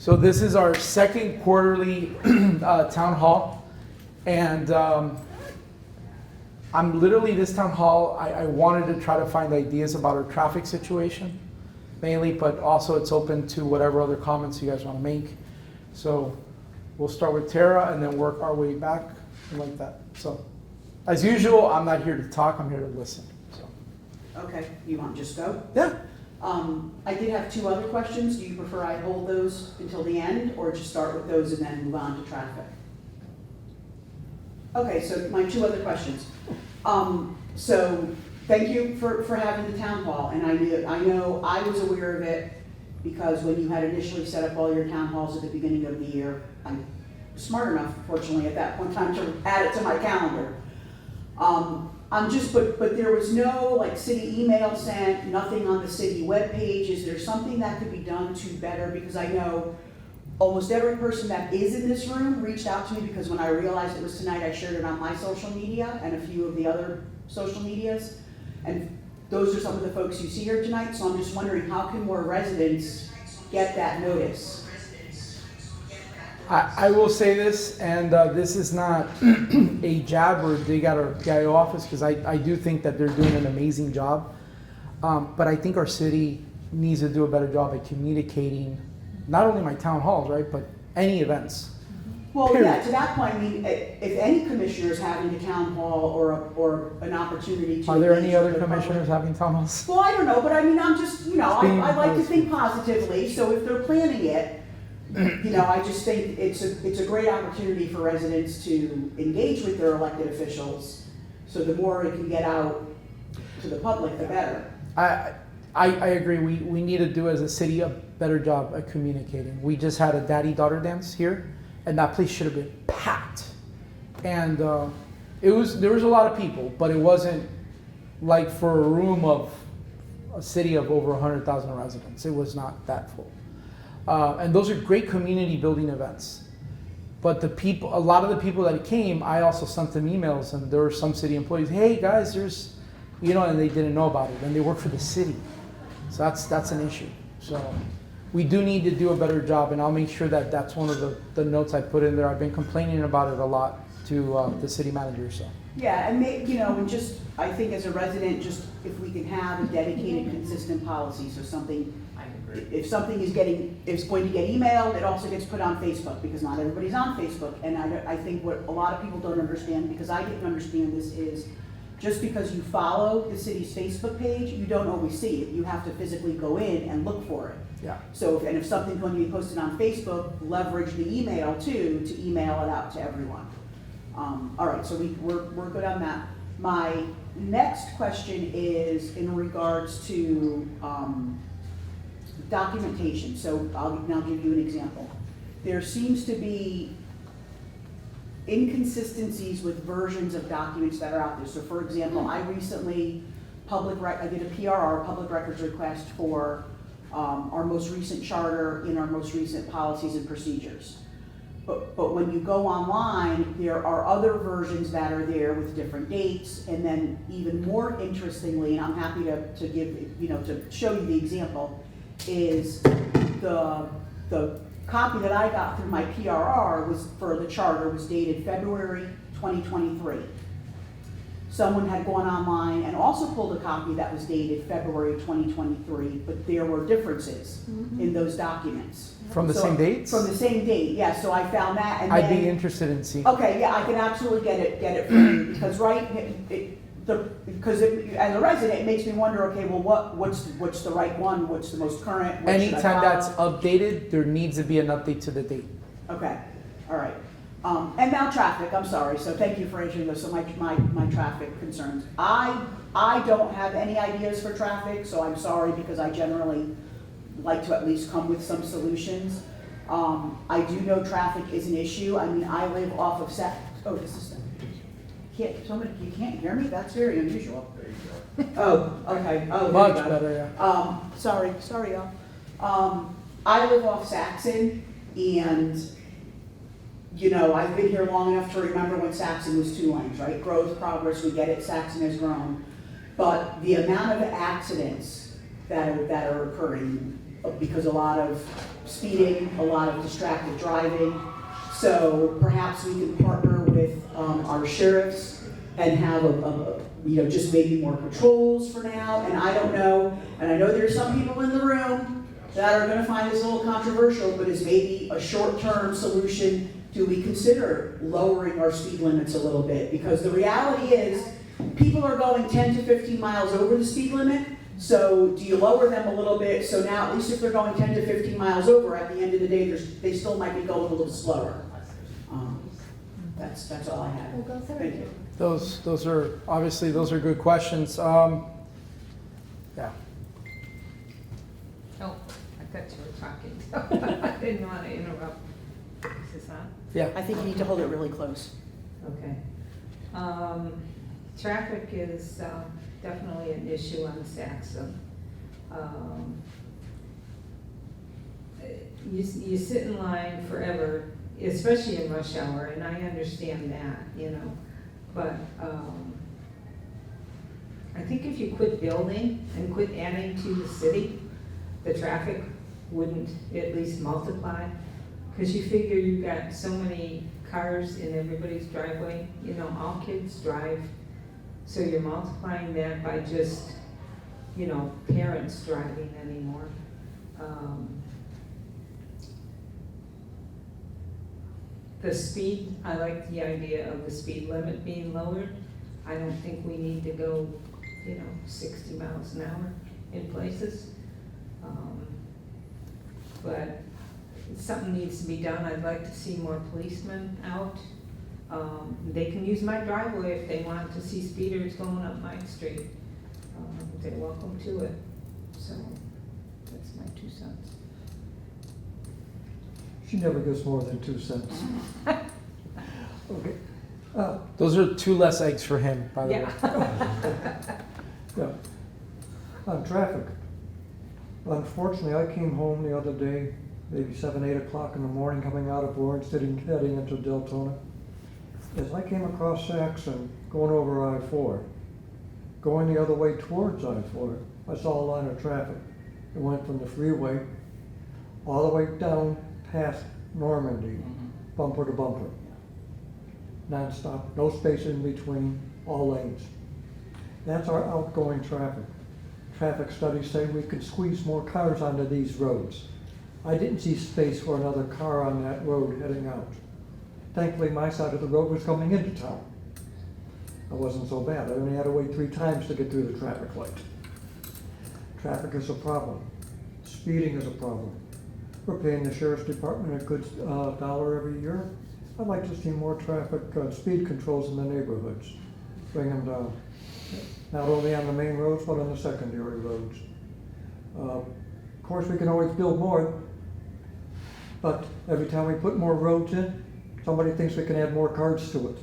So this is our second quarterly town hall, and I'm literally this town hall, I wanted to try to find ideas about our traffic situation mainly, but also it's open to whatever other comments you guys want to make. So we'll start with Tara and then work our way back like that. So as usual, I'm not here to talk, I'm here to listen. So. Okay, you want to just go? Yeah. I did have two other questions. Do you prefer I hold those until the end or just start with those and then move on to traffic? Okay, so my two other questions. So thank you for having the town hall, and I know I was aware of it because when you had initially set up all your town halls at the beginning of the year, I'm smart enough, fortunately, at that point in time to add it to my calendar. But there was no like city email sent, nothing on the city webpage. Is there something that could be done to better? Because I know almost every person that is in this room reached out to me because when I realized it was tonight, I shared it on my social media and a few of the other social medias. And those are some of the folks you see here tonight. So I'm just wondering, how can more residents get that notice? I will say this, and this is not a jab or dig at our guy office, because I do think that they're doing an amazing job. But I think our city needs to do a better job at communicating, not only my town halls, right, but any events. Well, Period. yeah, to that point, I mean, if any commissioner is having a town hall or an opportunity to. Are there any engage other with the commissioners public. having town halls? Well, I don't know, but I mean, I'm just, I like to being think positively, so if they're planning it, I just think it's a great opportunity for residents to engage with their elected officials. So the more it can get out to the public, the better. I agree. We need to do as a city a better job at communicating. We just had a daddy-daughter dance here, and that place should have been packed. And there was a lot of people, but it wasn't like for a room of a city of over 100,000 residents. It was not that full. And those are great community building events. But a lot of the people that came, I also sent them emails, and there were some city employees, hey guys, there's, and they didn't know about it, and they work for the city. So that's an issue. So we do need to do a better job, and I'll make sure that that's one of the notes I put in there. I've been complaining about it a lot to the city manager, so. Yeah, and and just, I think as a resident, just if we can have a dedicated, consistent policy, so something, if something is going to get emailed, it also gets put on Facebook, because not everybody's on Facebook. And I think what a lot of people don't understand, because I didn't understand this, is just because you follow the city's Facebook page, you don't always see it. You have to physically go in and look for it. Yeah. So, if something's going to be posted on Facebook, leverage the email too, to email it out to everyone. All right, so we're good on that. My next question is in regards to documentation. So I'll now give you an example. There seems to be inconsistencies with versions of documents that are out there. So for example, I recently I did a PRR, public records request for our most recent charter in our most recent policies and procedures. But when you go online, there are other versions that are there with different dates, and then even more interestingly, and I'm happy to give, to show you the example, is the copy that I got through my PRR was for the charter was dated February 2023. Someone had gone online and also pulled a copy that was dated February 2023, but there were differences in those documents. From the same dates? From the same date, yeah, so I found that, and I'd be interested in seeing. Okay, yeah, I can absolutely get it for you, because as a resident, it makes me wonder, okay, well, what's the right one, what's the most current, what should I Anytime follow? that's updated, there needs to be an update to the date. Okay, all right. And now traffic, I'm sorry, so thank you for answering those, so my traffic concerns. I don't have any ideas for traffic, so I'm sorry, because I generally like to at least come with some solutions. I do know traffic is an issue. I mean, I live off of you can't hear me? That's very unusual. There you go. Oh, okay. Oh, Much there you go. better, yeah. Sorry, y'all. I live off Saxon, and I've been here long enough to remember when Saxon was 2 lanes, right? Growth, progress, we get it, Saxon has grown. But the amount of accidents that are occurring, because a lot of speeding, a lot of distracted driving. So perhaps we can partner with our sheriffs and have just maybe more patrols for now. And I don't know, and I know there's some people in the room that are gonna find this a little controversial, but as maybe a short-term solution, do we consider lowering our speed limits a little bit? Because the reality is, people are going 10 to 15 miles over the speed limit. So do you lower them a little bit? So now, at least if they're going 10 to 15 miles over, at the end of the day, they still might be going a little slower. That's all I have. Thank you. Those are, obviously, those are good questions. Yeah. Oh, I thought you were talking. I didn't want to interrupt. Is this on? Yeah. I think you need to hold it really close. Okay. Traffic is definitely an issue on Saxon. You sit in line forever, especially in rush hour, and I understand that, but I think if you quit building and quit adding to the city, the traffic wouldn't at least multiply. Because you figure you've got so many cars in everybody's driveway, all kids drive. So you're multiplying that by just, parents driving anymore. The speed, I like the idea of the speed limit being lowered. I don't think we need to go, 60 miles an hour in places. But something needs to be done. I'd like to see more policemen out. They can use my driveway if they want to see speeders going up my street. They're welcome to it. So that's my 2 cents. She never gets more than 2 cents. Okay. Those are 2 less eggs for him, by the way. Yeah. On traffic. Unfortunately, I came home the other day, maybe 7, 8 o'clock in the morning, coming out of Orange, heading into Deltona. As I came across Saxon, going over I-4, going the other way towards I-4, I saw a line of traffic. It went from the freeway all the way down past Normandy, bumper to bumper. Non-stop, no space in between, all lanes. That's our outgoing traffic. Traffic studies say we could squeeze more cars onto these roads. I didn't see space for another car on that road heading out. Thankfully, my side of the road was coming into town. It wasn't so bad. I only had to wait 3 times to get through the traffic light. Traffic is a problem. Speeding is a problem. We're paying the sheriff's department a good $1 every year. I'd like to see more traffic speed controls in the neighborhoods. Bring them down. Not only on the main roads, but on the secondary roads. Of course, we can always build more, but every time we put more roads in, somebody thinks we can add more cars to it.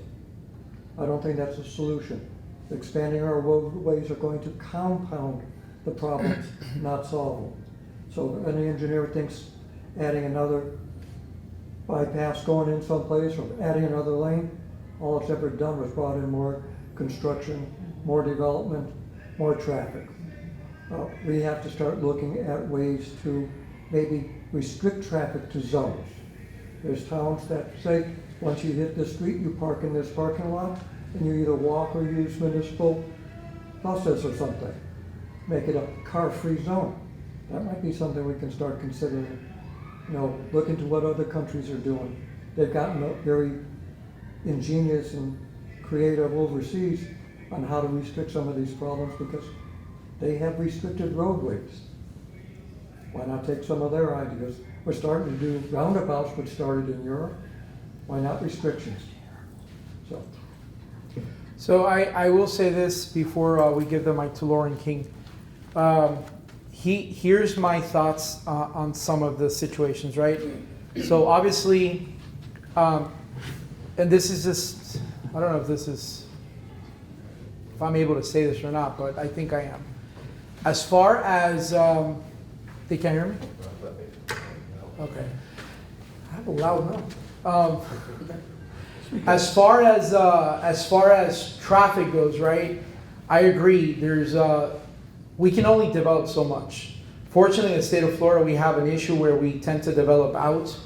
I don't think that's a solution. Expanding our roadways are going to compound the problems, not solve them. So if any engineer thinks adding another bypass going in someplace or adding another lane, all it's ever done was brought in more construction, more development, more traffic. We have to start looking at ways to maybe restrict traffic to zones. There's towns that say, once you hit this street, you park in this parking lot, and you either walk or use municipal buses or something. Make it a car-free zone. That might be something we can start considering. Look into what other countries are doing. They've gotten very ingenious and creative overseas on how to restrict some of these problems because they have restricted roadways. Why not take some of their ideas? We're starting to do roundabouts, which started in Europe. Why not restrictions? So I will say this before we give the mic to Lauren King. Here's my thoughts on some of the situations, right? So obviously, and this is just, I don't know if I'm able to say this or not, but I think I am. As far as, they can't hear me? Okay. I have a loud mouth. As far as traffic goes, right? I agree. We can only develop so much. Fortunately, in the state of Florida, we have an issue where we tend to develop out,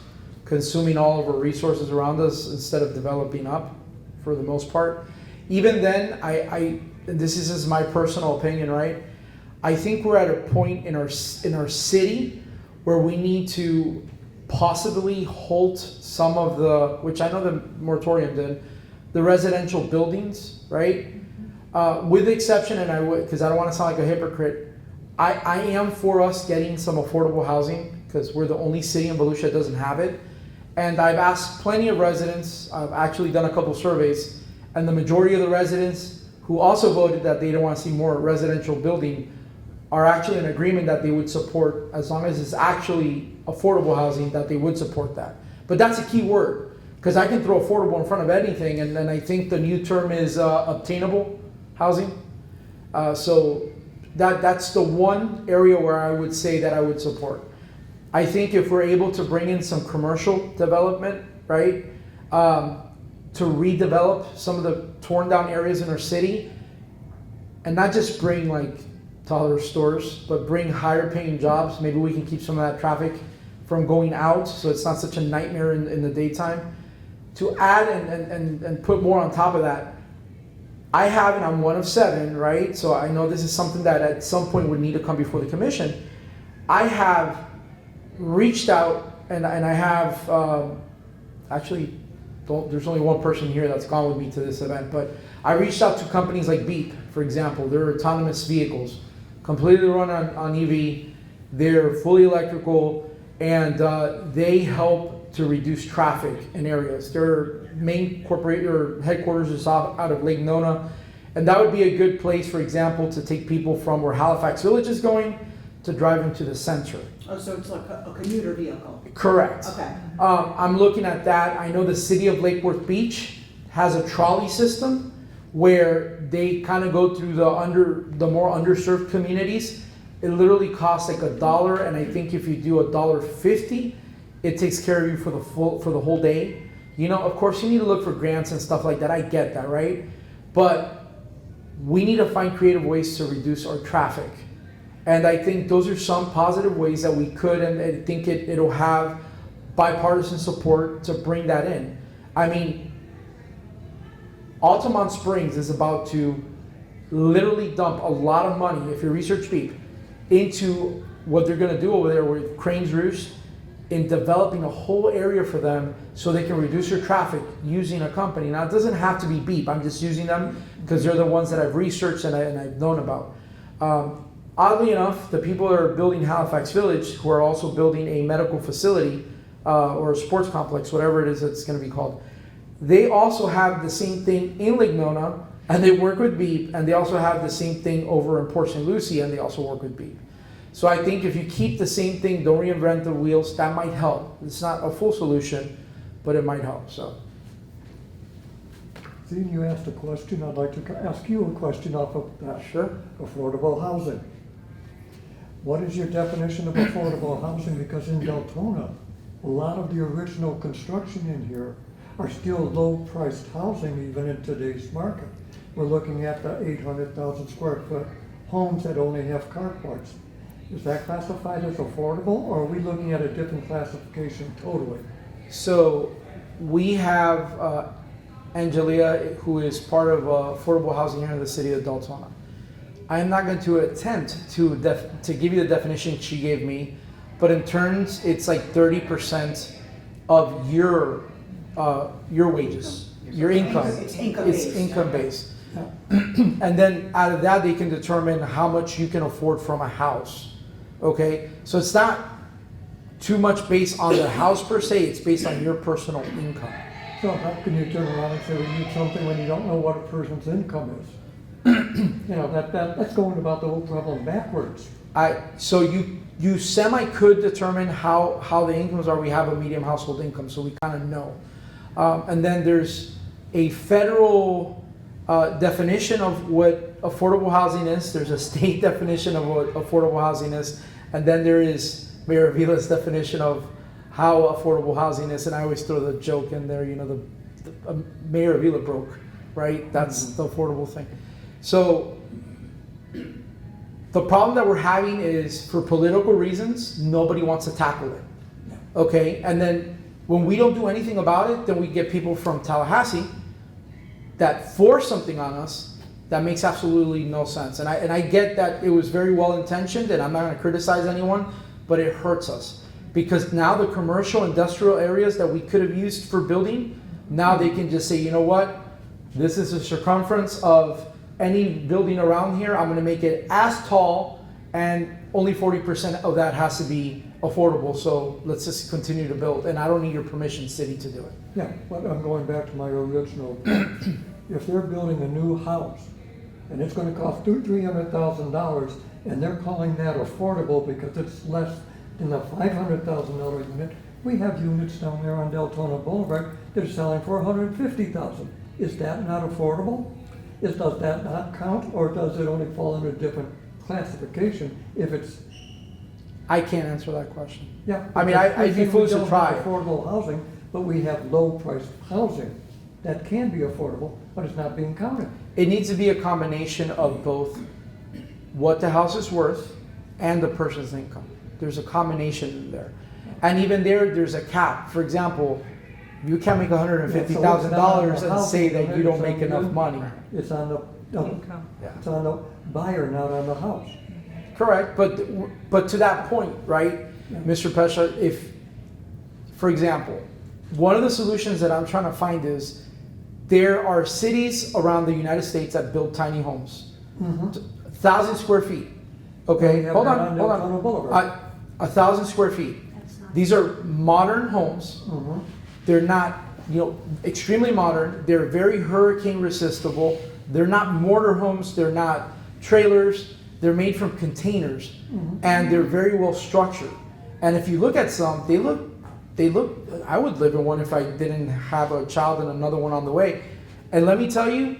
consuming all of our resources around us instead of developing up, for the most part. Even then, this is just my personal opinion, right? I think we're at a point in our city where we need to possibly halt some of the, which I know the moratorium did, the residential buildings, right? With the exception, and I would, because I don't want to sound like a hypocrite, I am for us getting some affordable housing, because we're the only city in Volusia that doesn't have it. And I've asked plenty of residents, I've actually done a couple surveys, and the majority of the residents who also voted that they don't want to see more residential building are actually in agreement that they would support, as long as it's actually affordable housing, that they would support that. But that's a key word, because I can throw affordable in front of anything, and then I think the new term is obtainable housing. So that's the one area where I would say that I would support. I think if we're able to bring in some commercial development, right, to redevelop some of the torn down areas in our city, and not just bring like taller stores, but bring higher paying jobs. Maybe we can keep some of that traffic from going out, so it's not such a nightmare in the daytime. To add and put more on top of that, I have, and I'm one of 7, right? So I know this is something that at some point would need to come before the commission. I have reached out, and I have, there's only one person here that's gone with me to this event, but I reached out to companies like Beep, for example. They're autonomous vehicles, completely run on EV. They're fully electrical, and they help to reduce traffic in areas. Their main corporate or headquarters is out of Lake Nona, and that would be a good place, for example, to take people from where Halifax Village is going to drive into the center. Oh, so it's like a commuter vehicle? Correct. Okay. I'm looking at that. I know the city of Lake Worth Beach has a trolley system where they kind of go through the more underserved communities. It literally costs like $1, and I think if you do $1.50, it takes care of you for the whole day. You know, of course, you need to look for grants and stuff like that. I get that, right? But we need to find creative ways to reduce our traffic. And I think those are some positive ways that we could, and I think it'll have bipartisan support to bring that in. I mean, Altamont Springs is about to literally dump a lot of money, if you research Beep, into what they're gonna do over there with Crane's Roost, in developing a whole area for them so they can reduce their traffic using a company. Now, it doesn't have to be Beep. I'm just using them because they're the ones that I've researched and I've known about. Oddly enough, the people that are building Halifax Village, who are also building a medical facility or a sports complex, whatever it is it's going to be called, they also have the same thing in Lake Nona, and they work with Beep, and they also have the same thing over in Port St. Lucie, and they also work with Beep. So I think if you keep the same thing, don't reinvent the wheels, that might help. It's not a full solution, but it might help. So. Seeing you asked a question, I'd like to ask you a question off of that. Sure. Affordable housing. What is your definition of affordable housing? Because in Deltona, a lot of the original construction in here are still low-priced housing even in today's market. We're looking at the 800,000 square foot homes that only have carports. Is that classified as affordable, or are we looking at a different classification totally? So we have Angelia, who is part of affordable housing here in the city of Deltona. I'm not going to attempt to give you the definition she gave me, but in terms, it's like 30% of your wages, your income. It's income It's based. income based. And then out of that, they can determine how much you can afford from a house. Okay, so it's not too much based on the house per se, it's based on your personal income. So how can you turn around and say we need something when you don't know what a person's income is? You know, that's going about the whole problem backwards. So you semi could determine how the incomes are. We have a medium household income, so we kind of know. And then there's a federal definition of what affordable housing is. There's a state definition of what affordable housing is. And then there is Mayor Avila's definition of how affordable housing is. And I always throw the joke in there, you know, the Mayor Avila broke, right? That's the affordable thing. So The problem that we're having is for political reasons, nobody wants to tackle it. Okay, and then when we don't do anything about it, then we get people from Tallahassee that force something on us that makes absolutely no sense. And I get that it was very well intentioned, and I'm not going to criticize anyone, but it hurts us because now the commercial industrial areas that we could have used for building, now they can just say, you know what, this is the circumference of any building around here. I'm going to make it as tall, and only 40% of that has to be affordable. So let's just continue to build, and I don't need your permission, city, to do it. Yeah, but I'm going back to my original point. If they're building a new house and it's gonna cost $300,000 and they're calling that affordable because it's less than the $500,000 unit, we have units down there on Deltona Boulevard that are selling for $150,000. Is that not affordable? Does that not count, or does it only fall under a different classification if it's? I can't answer that question. Yeah. I mean, I'd be foolish to try. We don't have affordable housing, but we have low-priced housing that can be affordable, but it's not being counted. It needs to be a combination of both what the house is worth and the person's income. There's a combination in there. And even there's a cap. For example, you can't make $150,000 and say that you don't make enough money. It's on the Income. Yeah. it's on the buyer, not on the house. Correct, but to that point, right, Yeah. Mr. Pesha, if, for example, one of the solutions that I'm trying to find is there are cities around the United States that build tiny homes, 1,000 square feet. Okay, We have hold that on. Deltona Boulevard. 1,000 square feet. These are modern homes. Mhm. They're not, extremely modern. They're very hurricane resistible. They're not mortar homes. They're not trailers. They're made from containers, and they're very well structured. And if you look at some, they look. I would live in one if I didn't have a child and another one on the way. And let me tell you,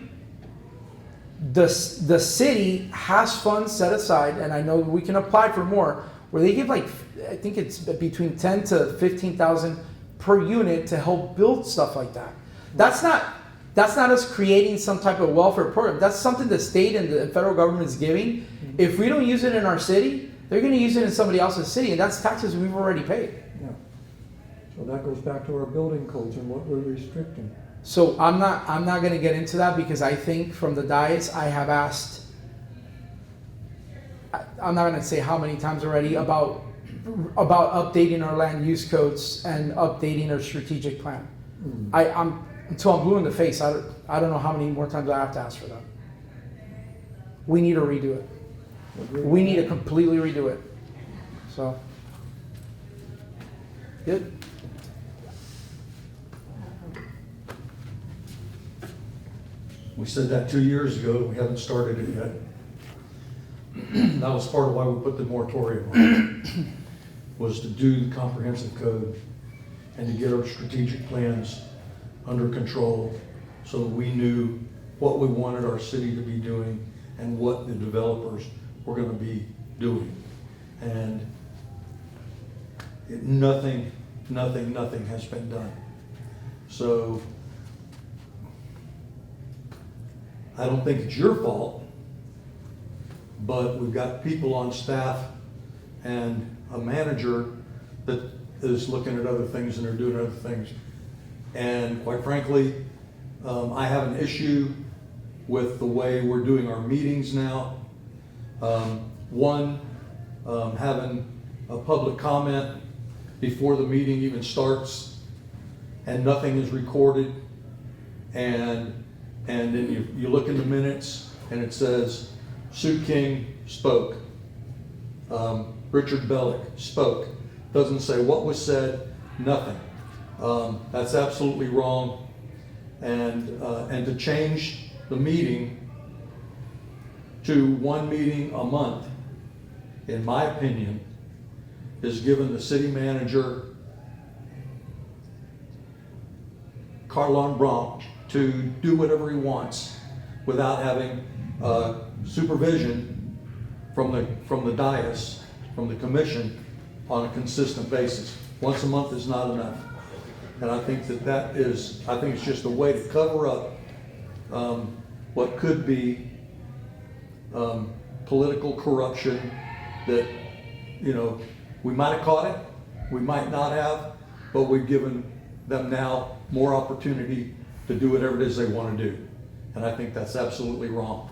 the city has funds set aside, and I know we can apply for more, where they give I think it's between 10 to 15,000 per unit to help build stuff like that. That's not us creating some type of welfare program. That's something the state and the federal government is giving. If we don't use it in our city, they're going to use it in somebody else's city, and that's taxes we've already paid. Yeah. So that goes back to our building codes and what we're restricting. So I'm not going to get into that because I think from the dais I have asked. I'm not going to say how many times already about updating our land use codes and updating our strategic plan. I'm until I'm blue in the face. I don't know how many more times I have to ask for that. We need to redo it. We need to completely redo it. So, good. We said that 2 years ago, we haven't started it yet. That was part of why we put the moratorium on, was to do the comprehensive code and to get our strategic plans under control so that we knew what we wanted our city to be doing and what the developers were gonna be doing. And nothing has been done. So I don't think it's your fault, but we've got people on staff and a manager that is looking at other things and they're doing other things. And quite frankly, I have an issue with the way we're doing our meetings now. Having a public comment before the meeting even starts and nothing is recorded, and then you look in the minutes and it says Sue King spoke, Richard Bellick spoke. Doesn't say what was said, nothing. That's absolutely wrong. And to change the meeting to one meeting a month, in my opinion, is giving the city manager carte blanche to do whatever he wants without having supervision from the dais, from the commission, on a consistent basis. Once a month is not enough. And I think I think it's just a way to cover up what could be political corruption that, you know, we might have caught it, we might not have, but we've given them now more opportunity to do whatever it is they want to do. And I think that's absolutely wrong.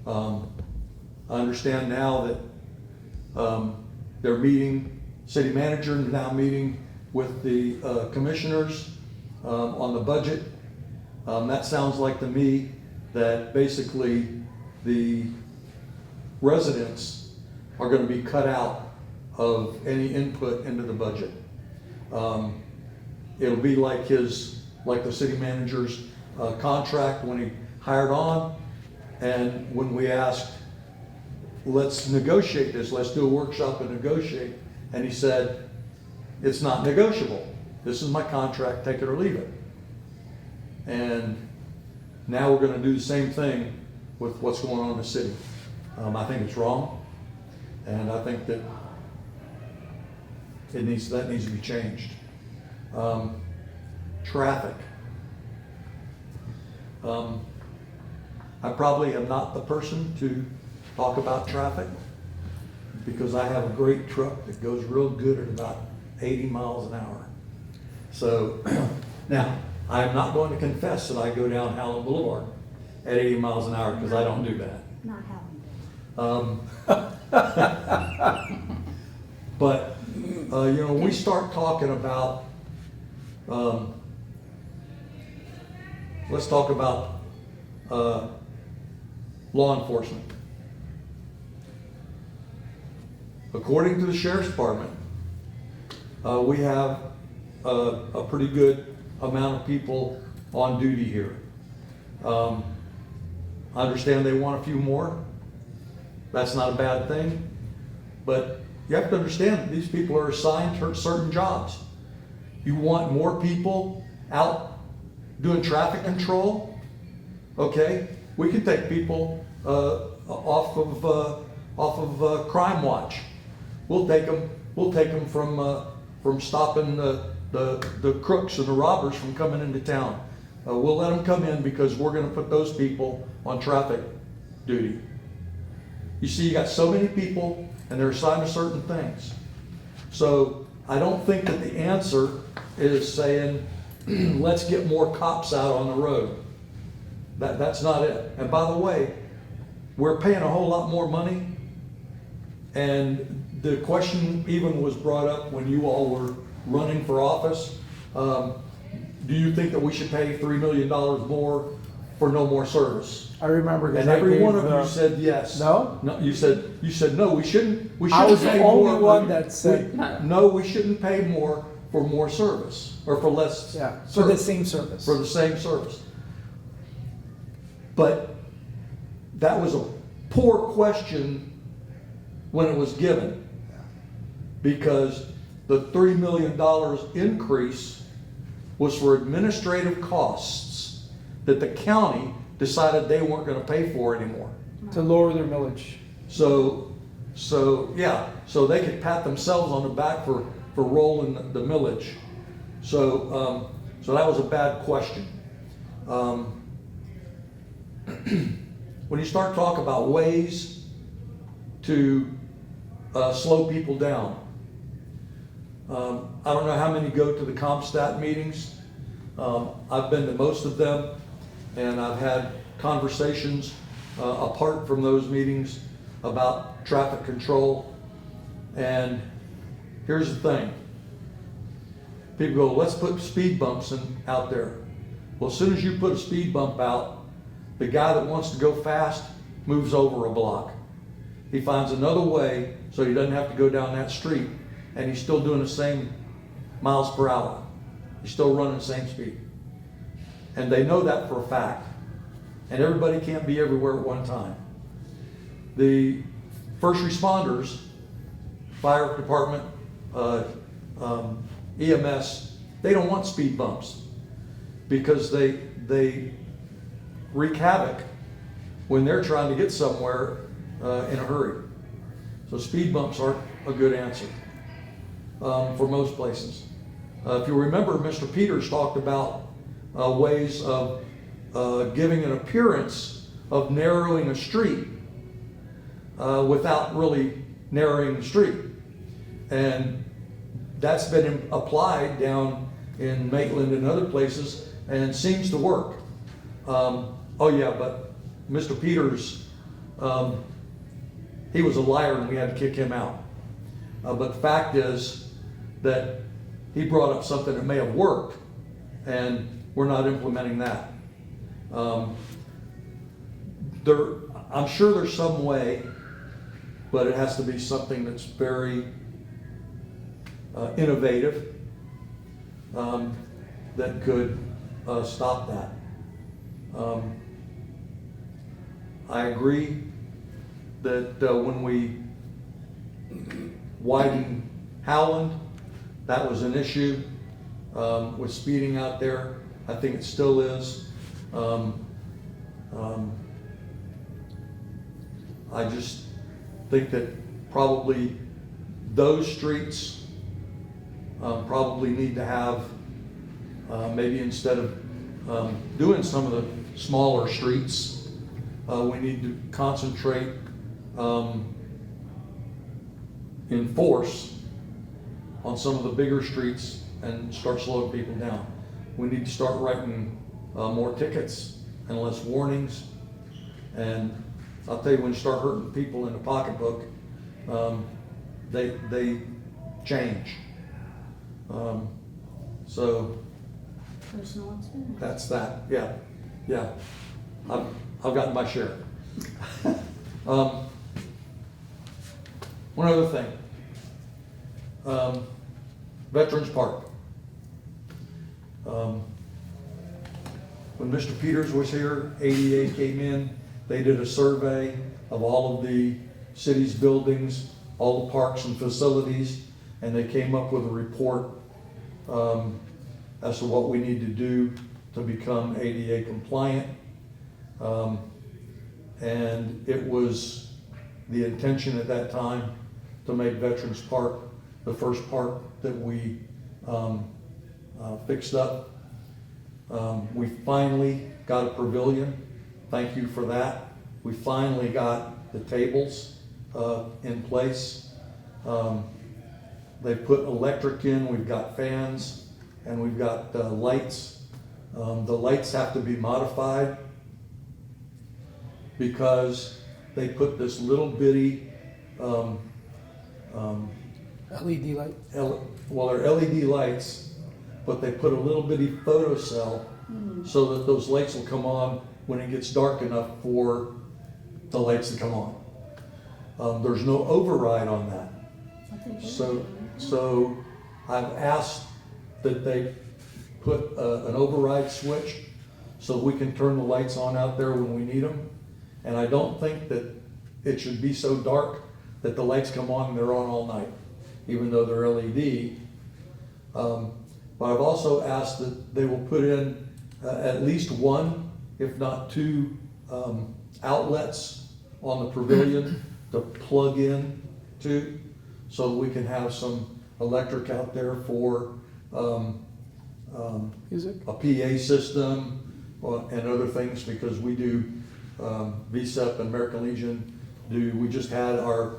I understand now that they're meeting, city manager now meeting with the commissioners on the budget. That sounds like to me that basically the residents are going to be cut out of any input into the budget. It'll be like the city manager's contract when he hired on, and when we asked, let's negotiate this, let's do a workshop and negotiate, and he said, it's not negotiable. This is my contract, take it or leave it. And now we're going to do the same thing with what's going on in the city. I think it's wrong, and I think that that needs to be changed. Traffic. I probably am not the person to talk about traffic because I have a great truck that goes real good at about 80 miles an hour. So now, I'm not going to confess that I go down Howland Boulevard at 80 miles an hour because I don't do that. Not Howland. But, you know, we start talking about, let's talk about law enforcement. According to the Sheriff's Department, we have a pretty good amount of people on duty here. I understand they want a few more. That's not a bad thing. But you have to understand that these people are assigned to certain jobs. You want more people out doing traffic control? Okay, we can take people off of Crime Watch. We'll take them from stopping the crooks and the robbers from coming into town. We'll let them come in because we're going to put those people on traffic duty. You see, you got so many people and they're assigned to certain things. So I don't think that the answer is saying, let's get more cops out on the road. That's not it. And by the way, we're paying a whole lot more money. And the question even was brought up when you all were running for office. Do you think that we should pay $3 million more for no more service? I remember. And every one of you said yes. No? No, you said no. We shouldn't. I was the pay only more. one that said no. We shouldn't pay more for more service or for less. yeah, for service. the same service. For the same service. But that was a poor question when it was given, because the $3 million increase was for administrative costs that the county decided they weren't going to pay for anymore. To lower their millage. So they could pat themselves on the back for rolling the millage. So that was a bad question. When you start talking about ways to slow people down, I don't know how many go to the CompStat meetings. I've been to most of them, and I've had conversations apart from those meetings about traffic control. And here's the thing. People go, let's put speed bumps out there. Well, as soon as you put a speed bump out, the guy that wants to go fast moves over a block. He finds another way so he doesn't have to go down that street, and he's still doing the same miles per hour. He's still running the same speed. And they know that for a fact. And everybody can't be everywhere at one time. The first responders, fire department, EMS, they don't want speed bumps because they wreak havoc when they're trying to get somewhere in a hurry. So speed bumps aren't a good answer for most places. If you remember, Mr. Peters talked about ways of giving an appearance of narrowing a street. without really narrowing the street. And that's been applied down in Maitland and other places and seems to work. Oh yeah, but Mr. Peters, he was a liar and we had to kick him out. But the fact is that he brought up something that may have worked and we're not implementing that. I'm sure there's some way, but it has to be something that's very innovative that could stop that. I agree that when we widened Howland, that was an issue with speeding out there. I think it still is. I just think that probably those streets probably need to have, maybe instead of doing some of the smaller streets, we need to concentrate in force on some of the bigger streets and start slowing people down. We need to start writing more tickets and less warnings. And I'll tell you, when you start hurting people in the pocketbook, they change. So Personal experience. that's that. Yeah. I've gotten my share. One other thing. Veterans Park. When Mr. Peters was here, ADA came in, they did a survey of all of the city's buildings, all the parks and facilities, and they came up with a report as to what we need to do to become ADA compliant. And it was the intention at that time to make Veterans Park the first park that we fixed up. We finally got a pavilion. Thank you for that. We finally got the tables in place. They put electric in, we've got fans, and we've got lights. The lights have to be modified because they put this little bitty LED light. well, they're LED lights, but they put a little bitty photocell so that those lights will come on when it gets dark enough for the lights to come on. There's no override on that. So I've asked that they put an override switch so we can turn the lights on out there when we need them. And I don't think that it should be so dark that the lights come on and they're on all night, even though they're LED. But I've also asked that they will put in at least one, if not two, outlets on the pavilion to plug in to, so that we can have some electric out there for Music. a PA system and other things, because we do VSEP and American Legion we just had our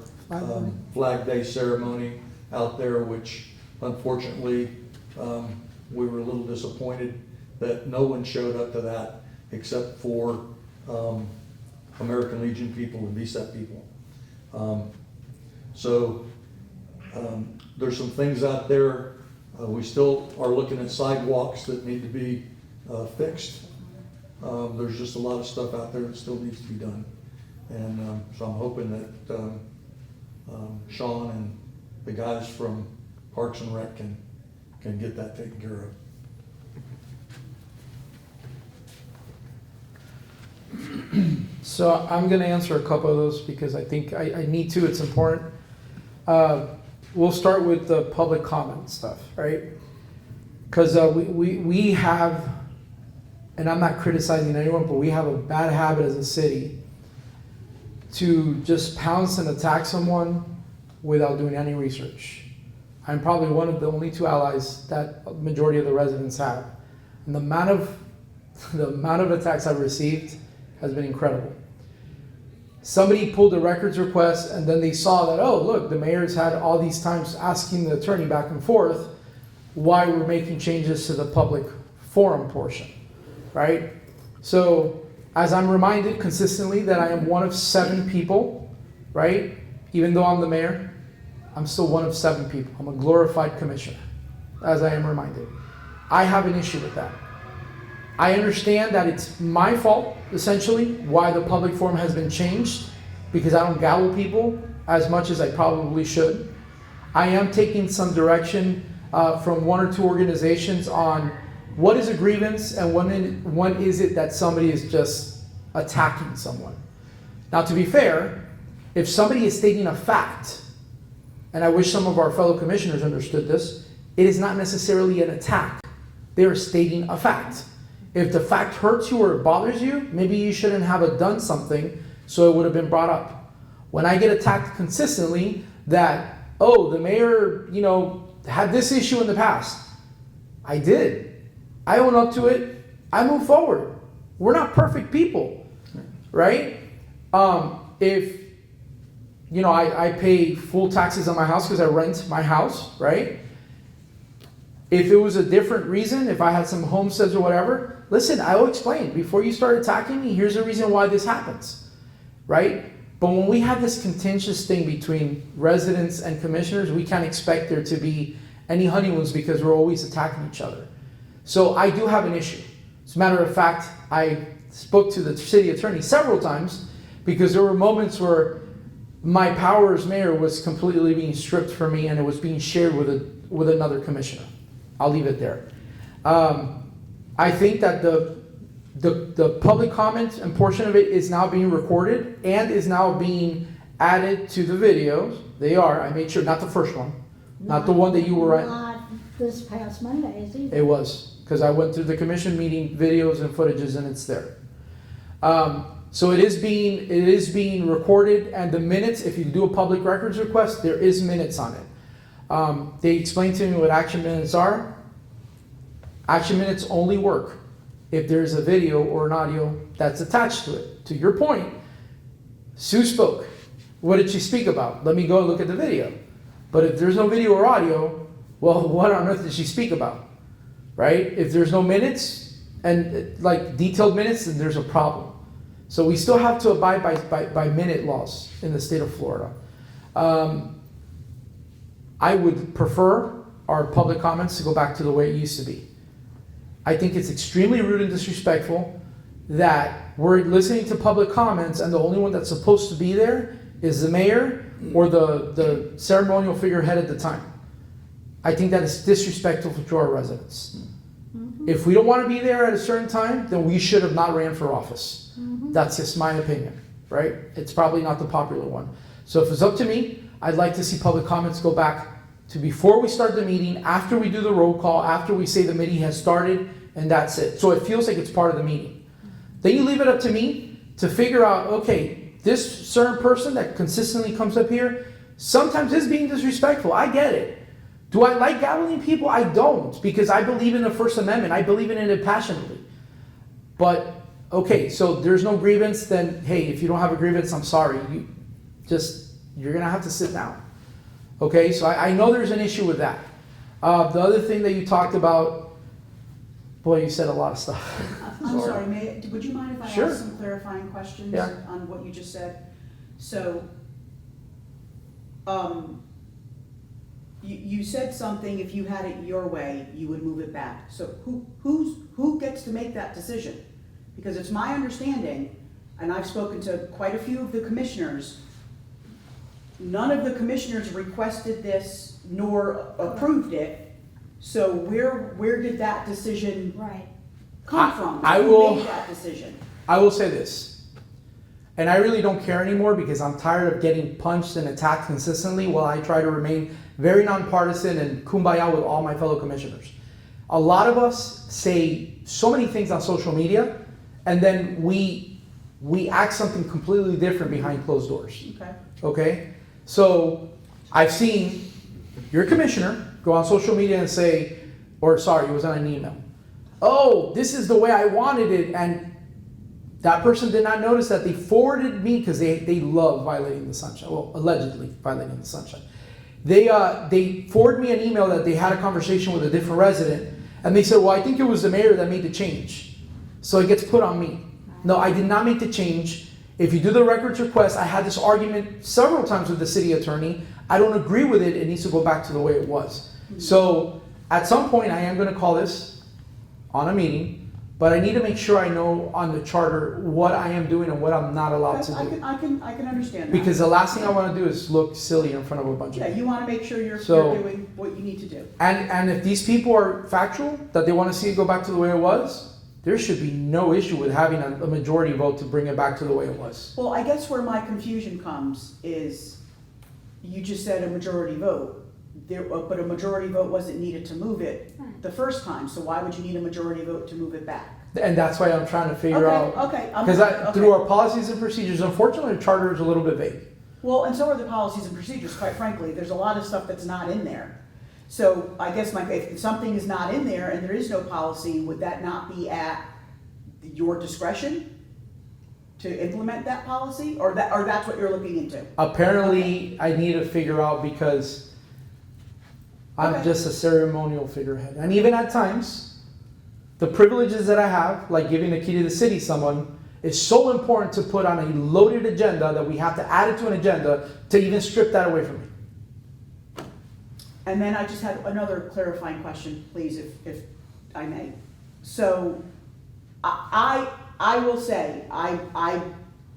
Flag Day ceremony out there, which unfortunately we were a little disappointed that no one showed up to that except for American Legion people and VSEP people. So there's some things out there. We still are looking at sidewalks that need to be fixed. There's just a lot of stuff out there that still needs to be done. And so I'm hoping that Sean and the guys from Parks and Rec can get that taken care of. So I'm going to answer a couple of those because I think I need to. It's important. We'll start with the public comment stuff, right? Because we have, and I'm not criticizing anyone, but we have a bad habit as a city to just pounce and attack someone without doing any research. I'm probably one of the only two allies that the majority of the residents have. And the amount of attacks I've received has been incredible. somebody pulled a records request and then they saw that, oh, look, the mayor's had all these times asking the attorney back and forth why we're making changes to the public forum portion, right? So as I'm reminded consistently that I am one of 7 people, right? Even though I'm the mayor, I'm still one of 7 people. I'm a glorified commissioner, as I am reminded. I have an issue with that. I understand that it's my fault, essentially, why the public forum has been changed, because I don't gavel people as much as I probably should. I am taking some direction from 1 or 2 organizations on what is a grievance and when is it that somebody is just attacking someone. Now, to be fair, if somebody is stating a fact, and I wish some of our fellow commissioners understood this, it is not necessarily an attack. They are stating a fact. If the fact hurts you or it bothers you, maybe you shouldn't have done something so it would have been brought up. When I get attacked consistently that, oh, the mayor, had this issue in the past. I did. I own up to it. I move forward. We're not perfect people, right? If, I pay full taxes on my house because I rent my house, right? If it was a different reason, if I had some homesteads or whatever, listen, I will explain. Before you start attacking me, here's the reason why this happens, right? But when we have this contentious thing between residents and commissioners, we can't expect there to be any honeymoons because we're always attacking each other. So I do have an issue. As a matter of fact, I spoke to the city attorney several times because there were moments where my power as mayor was completely being stripped from me and it was being shared with another commissioner. I'll leave it there. I think that the public comment and portion of it is now being recorded and is now being added to the videos. They are. I made sure, not the first one, not the one that you were at. Not this past Monday, is it? It was, because I went through the commission meeting videos and footages and it's there. So it is being recorded, and the minutes, if you do a public records request, there is minutes on it. They explained to me what action minutes are. Action minutes only work if there's a video or an audio that's attached to it. To your point, Sue spoke. What did she speak about? Let me go and look at the video. But if there's no video or audio, well, what on earth did she speak about? Right? If there's no minutes and like detailed minutes, then there's a problem. So we still have to abide by minute laws in the state of Florida. I would prefer our public comments to go back to the way it used to be. I think it's extremely rude and disrespectful that we're listening to public comments and the only one that's supposed to be there is the mayor or the ceremonial figurehead at the time. I think that is disrespectful to our residents. Mm-hmm. If we don't want to be there at a certain time, then we should have not ran for office. Mm-hmm. That's just my opinion, right? It's probably not the popular one. So if it's up to me, I'd like to see public comments go back to before we start the meeting, after we do the roll call, after we say the meeting has started, and that's it. So it feels like it's part of the meeting. Then you leave it up to me to figure out, okay, this certain person that consistently comes up here sometimes is being disrespectful. I get it. Do I like gaveling people? I don't, because I believe in the First Amendment. I believe in it passionately. But, okay, so there's no grievance, then, hey, if you don't have a grievance, I'm sorry. You're going to have to sit down. Okay, so I know there's an issue with that. The other thing that you talked about, boy, you said a lot of stuff. I'm sorry, would you mind if I Sure. ask some clarifying questions on what you just said? So, you said something, if you had it your way, you would move it back. So who gets to make that decision? Because it's my understanding, and I've spoken to quite a few of the commissioners, none of the commissioners requested this nor approved it. So where did that decision come from? Who made that decision? I will say this, and I really don't care anymore because I'm tired of getting punched and attacked consistently while I try to remain very nonpartisan and kumbaya with all my fellow commissioners. A lot of us say so many things on social media, and then we act something completely different behind closed doors. Okay? So I've seen your commissioner go on social media and say, it was on an email, oh, this is the way I wanted it, and That person did not notice that. They forwarded me, because they love violating the sunshine. Well, allegedly violating the sunshine. They forwarded me an email that they had a conversation with a different resident, and they said, well, I think it was the mayor that made the change, so it gets put on me. No, I did not make the change. If you do the records request, I had this argument several times with the city attorney. I don't agree with it. It needs to go back to the way it was. So at some point, I am going to call this on a meeting, but I need to make sure I know on the charter what I am doing and what I'm not allowed to do. I can understand that. Because the last thing I want to do is look silly in front of a bunch of Yeah, people. you want to make sure you're So- doing what you need to do. And if these people are factual, that they want to see it go back to the way it was, there should be no issue with having a majority vote to bring it back to the way it was. Well, I guess where my confusion comes is, you just said a majority vote. But a majority vote wasn't needed to move it the first time, so why would you need a majority vote to move it back? And that's why I'm trying to figure out. Okay. Because through our policies and procedures, unfortunately, the charter is a little bit vague. Well, and so are the policies and procedures, quite frankly. There's a lot of stuff that's not in there. So I guess if something is not in there and there is no policy, would that not be at your discretion to implement that policy? Or that's what you're looking into? Apparently, I need to figure out, because I'm Okay. just a ceremonial figurehead. And even at times, the privileges that I have, like giving the key to the city to someone, is so important to put on a loaded agenda that we have to add it to an agenda to even strip that away from me. And then I just had another clarifying question, please, if I may. So I will say,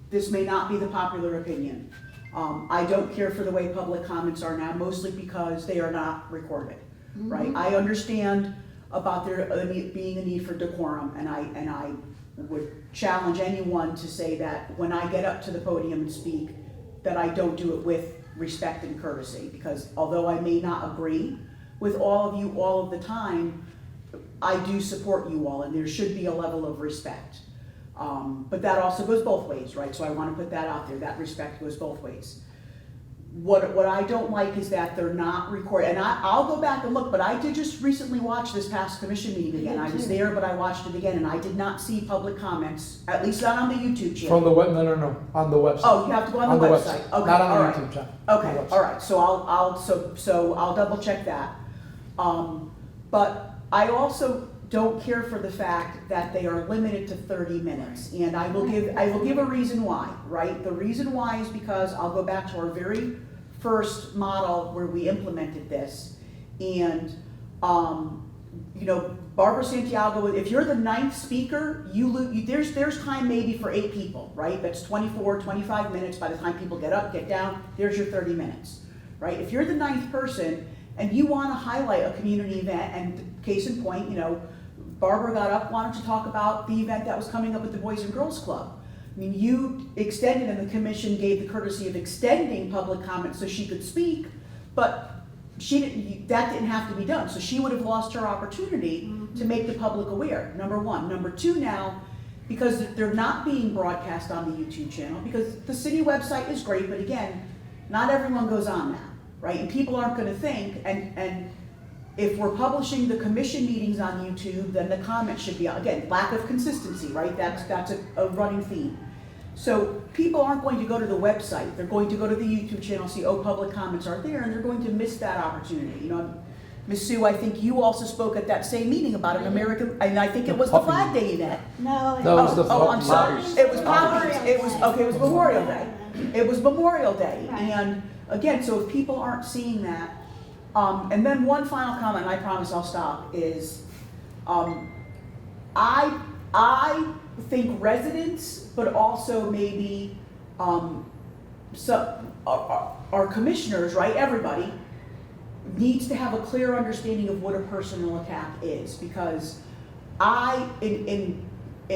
this may not be the popular opinion. I don't care for the way public comments are now, mostly because they are not recorded, right? I understand about there being a need for decorum, and I would challenge anyone to say that when I get up to the podium and speak, that I don't do it with respect and courtesy, because although I may not agree with all of you all of the time, I do support you all, and there should be a level of respect. But that also goes both ways, right? So I want to put that out there. That respect goes both ways. What I don't like is that they're not recorded. And I'll go back and look, but I did just recently watch this past commission meeting again. I was there, but I watched it again, and I did not see public comments, at least not on the YouTube channel. From the web? No, on the website. Oh, you have to go on the website. Okay, not on all the right. YouTube channel. Okay, all right. So I'll double check that. But I also don't care for the fact that they are limited to 30 minutes. And I will give a reason why, right? The reason why is because I'll go back to our very first model where we implemented this. And, Barbara Santiago, if you're the 9th speaker, there's time maybe for 8 people, right? That's 24, 25 minutes by the time people get up, get down, there's your 30 minutes, right? If you're the 9th person and you want to highlight a community event, and case in point, Barbara got up, wanted to talk about the event that was coming up at the Boys and Girls Club. I mean, you extended, and the commission gave the courtesy of extending public comment so she could speak, but that didn't have to be done. So she would have lost her opportunity to make the public aware, number one. Number two, now, because they're not being broadcast on the YouTube channel, because the city website is great, but again, not everyone goes on that, right? And people aren't going to think, and if we're publishing the commission meetings on YouTube, then the comments should be, again, lack of consistency, right? That's a running theme. So people aren't going to go to the website. They're going to go to the YouTube channel, see, oh, public comments are there, and they're going to miss that opportunity. Ms. Sue, I think you also spoke at that same meeting about an American, and I think it was the Flag Day event. No, That was the I'm sorry. Poppies. It was Poppies. It was Memorial Day. It was Memorial Day. Right. And again, so if people aren't seeing that, and then one final comment, and I promise I'll stop, is I think residents, but also maybe our commissioners, right, everybody, needs to have a clear understanding of what a personal attack is, because in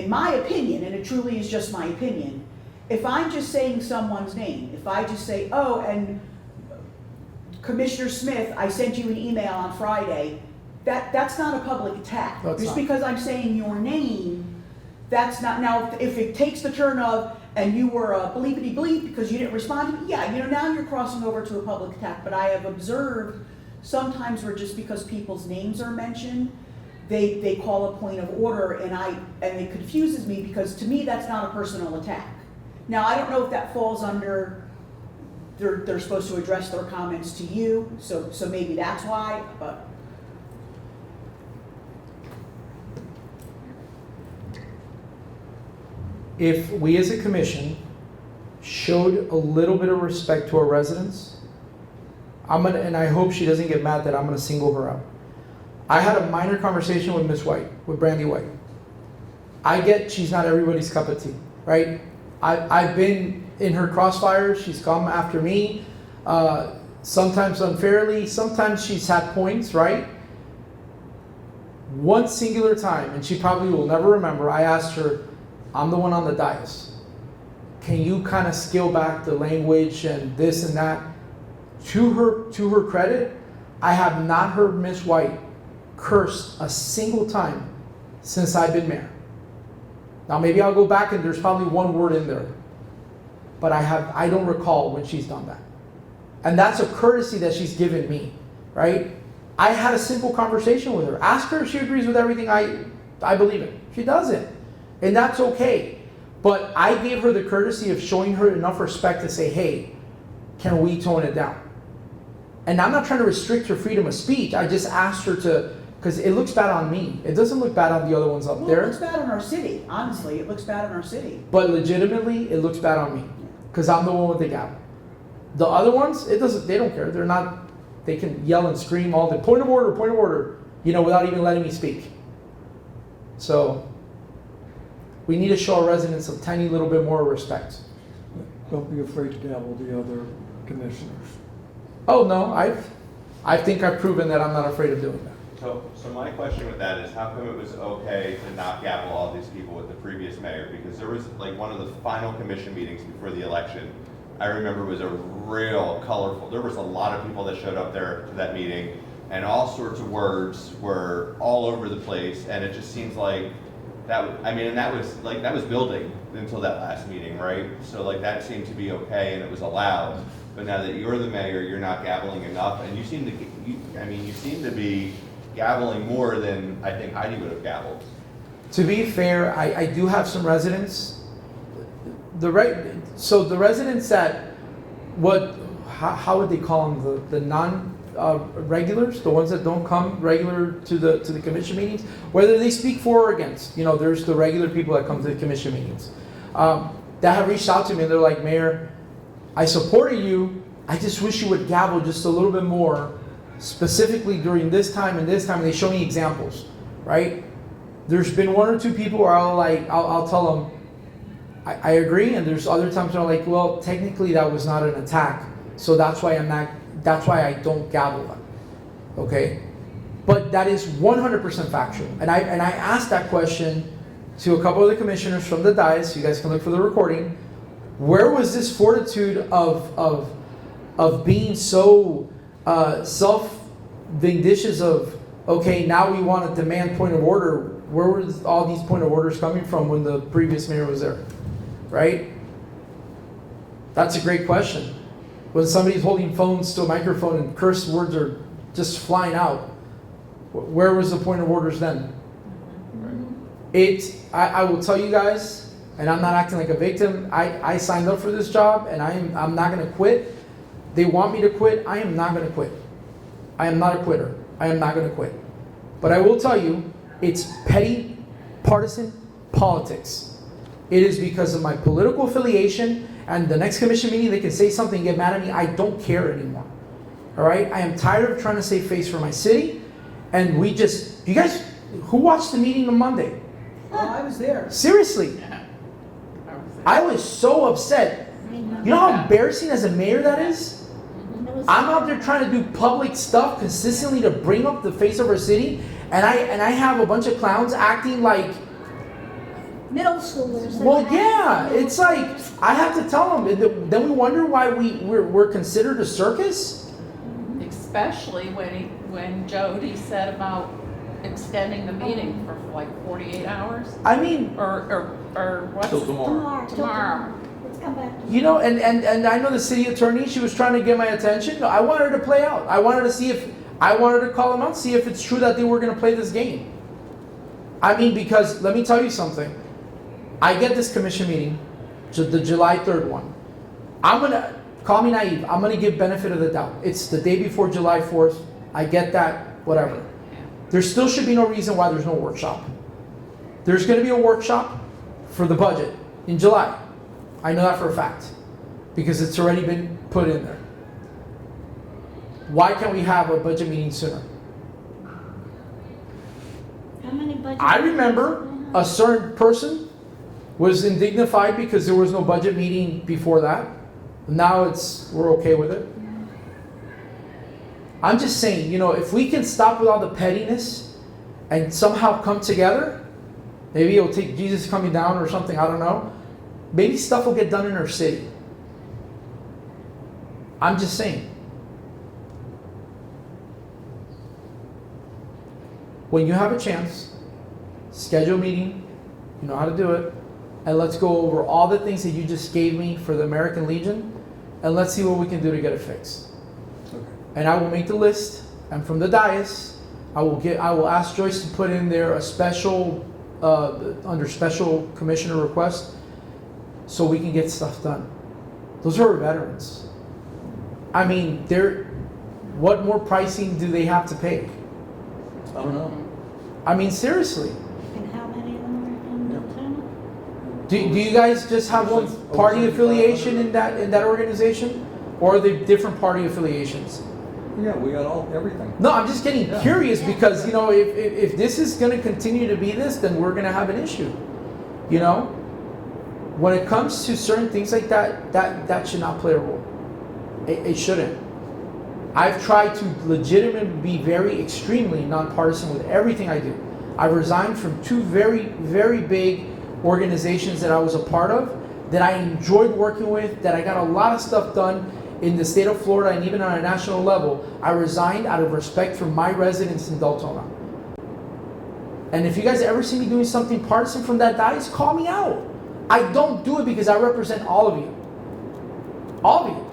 my opinion, and it truly is just my opinion, if I'm just saying someone's name, if I just say, oh, and Commissioner Smith, I sent you an email on Friday, that's not a public attack. No, it's Just not. because I'm saying your name, that's not. Now, if it takes the turn of, and you were a bleepity bleep because you didn't respond to me, yeah, now you're crossing over to a public attack. But I have observed sometimes where just because people's names are mentioned, they call a point of order, and it confuses me, because to me, that's not a personal attack. Now, I don't know if that falls under, they're supposed to address their comments to you, so maybe that's why, but. If we as a commission showed a little bit of respect to our residents, and I hope she doesn't get mad that I'm gonna single her out. I had a minor conversation with Miss White, with Brandy White. I get she's not everybody's cup of tea, right? I've been in her crossfire, she's come after me, sometimes unfairly, sometimes she's had points, right? One singular time, and she probably will never remember, I asked her, I'm the one on the dais. Can you kind of scale back the language and this and that? To her credit, I have not heard Miss White curse a single time since I've been mayor. Now maybe I'll go back and there's probably one word in there, but I don't recall when she's done that. And that's a courtesy that she's given me, right? I had a simple conversation with her. Ask her if she agrees with everything I believe in. She doesn't. And that's okay. But I gave her the courtesy of showing her enough respect to say, hey, can we tone it down? And I'm not trying to restrict her freedom of speech. I just asked her to, because it looks bad on me. It doesn't look bad on the other ones up Well, there. it looks bad on our city, honestly, it looks bad on our city. But legitimately, it looks bad on me. Because I'm the one with the gavel. The other ones, they don't care. They're not, they can yell and scream all the point of order, without even letting me speak. So, we need to show our residents a tiny little bit more respect. Don't be afraid to gavel the other commissioners. Oh no, I think I've proven that I'm not afraid of doing that. So my question with that is, how come it was okay to not gavel all these people with the previous mayor? Because there was like one of the final commission meetings before the election, I remember was a real colorful, there was a lot of people that showed up there to that meeting, and all sorts of words were all over the place, and it just seems like that was building until that last meeting, right? So like that seemed to be okay and it was allowed. But now that you're the mayor, you're not gaveling enough, and you seem to be gaveling more than I think Heidi would have gavelled. To be fair, I do have some residents. The residents that how would they call them, the non regulars, the ones that don't come regular to the commission meetings, whether they speak for or against. There's the regular people that come to the commission meetings that have reached out to me and they're like, Mayor, I supported you. I just wish you would gavel just a little bit more, specifically during this time and this time. And they show me examples, right? There's been one or two people where I'll tell them, I agree, and there's other times where I'm like, well, technically that was not an attack, so that's why I don't gavel them, okay? But that is 100% factual, and I asked that question to a couple of the commissioners from the dais. You guys can look for the recording. Where was this fortitude of being so self-vindicious of, okay, now we want to demand point of order? Where were all these point of orders coming from when the previous mayor was there, right? That's a great question. When somebody's holding phones to a microphone and curse words are just flying out, where was the point of orders then? I will tell you guys, and I'm not acting like a victim, I signed up for this job and I'm not going to quit. They want me to quit. I am not going to quit. I am not a quitter. I am not going to quit. But I will tell you, it's petty, partisan politics. It is because of my political affiliation, and the next commission meeting they can say something, get mad at me. I don't care anymore. All right? I am tired of trying to save face for my city, and you guys, who watched the meeting on Monday? Oh, I was there. Seriously. I was so upset. You know how embarrassing as a mayor that is? I'm out there trying to do public stuff consistently to bring up the face of our city, and I have a bunch of clowns acting like Middle schoolers. well, yeah, it's like I have to tell them. Then we wonder why we're considered a circus. Especially when Jody said about extending the meeting for like 48 hours, I mean, or what's Till tomorrow. tomorrow. Let's come back. and I know the city attorney. She was trying to get my attention. I wanted her to play out. I wanted to call them out, see if it's true that they were going to play this game. I mean, because let me tell you something. I get this commission meeting, the July 3rd one. I'm gonna, call me naive, I'm gonna give benefit of the doubt. It's the day before July 4th. I get that, whatever. There still should be no reason why there's no workshop. There's gonna be a workshop for the budget in July. I know that for a fact, because it's already been put in there. Why can't we have a budget meeting sooner? How many budget? I remember a certain person was indignified because there was no budget meeting before that. Now we're okay with it. I'm just saying, if we can stop with all the pettiness and somehow come together, maybe it'll take Jesus coming down or something, I don't know. Maybe stuff will get done in our city. I'm just saying. When you have a chance, schedule a meeting, you know how to do it, and let's go over all the things that you just gave me for the American Legion, and let's see what we can do to get it fixed. Okay. And I will make the list, and from the dais, I will ask Joyce to put in there a special, under special commissioner request, so we can get stuff done. Those are our veterans. I mean, what more pricing do they have to pay? I don't know. I mean, seriously. And how many of them are in Deltona? Do you guys just have one party affiliation in that organization? Or are they different party affiliations? Yeah, we got everything. No, I'm just getting Yeah. curious because, if this is going to continue to be this, then we're going to have an issue. When it comes to certain things like that should not play a role. It shouldn't. I've tried to legitimately be very extremely nonpartisan with everything I do. I resigned from two very, very big organizations that I was a part of, that I enjoyed working with, that I got a lot of stuff done in the state of Florida and even on a national level. I resigned out of respect for my residents in Deltona. And if you guys ever see me doing something partisan from that dais, call me out. I don't do it because I represent all of you. All of you.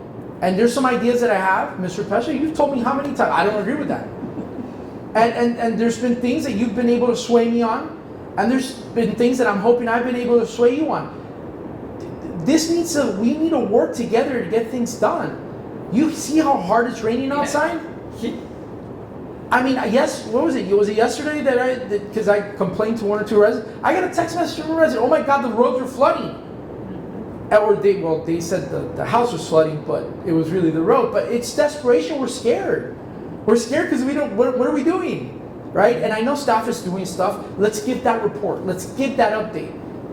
And there's some ideas that I have, Mr. Pesha, you've told me how many times, I don't agree with that. And there's been things that you've been able to sway me on, and there's been things that I'm hoping I've been able to sway you on. We need to work together to get things done. You see how hard it's raining outside? I mean, yes, what was it? Was it yesterday because I complained to one or two residents? I got a text message from a resident, oh my God, the roads are flooding. Or they said the house was flooding, but it was really the road. But it's desperation. We're scared. We're scared because we don't. What are we doing, right? And I know staff is doing stuff. Let's give that report. Let's give that update.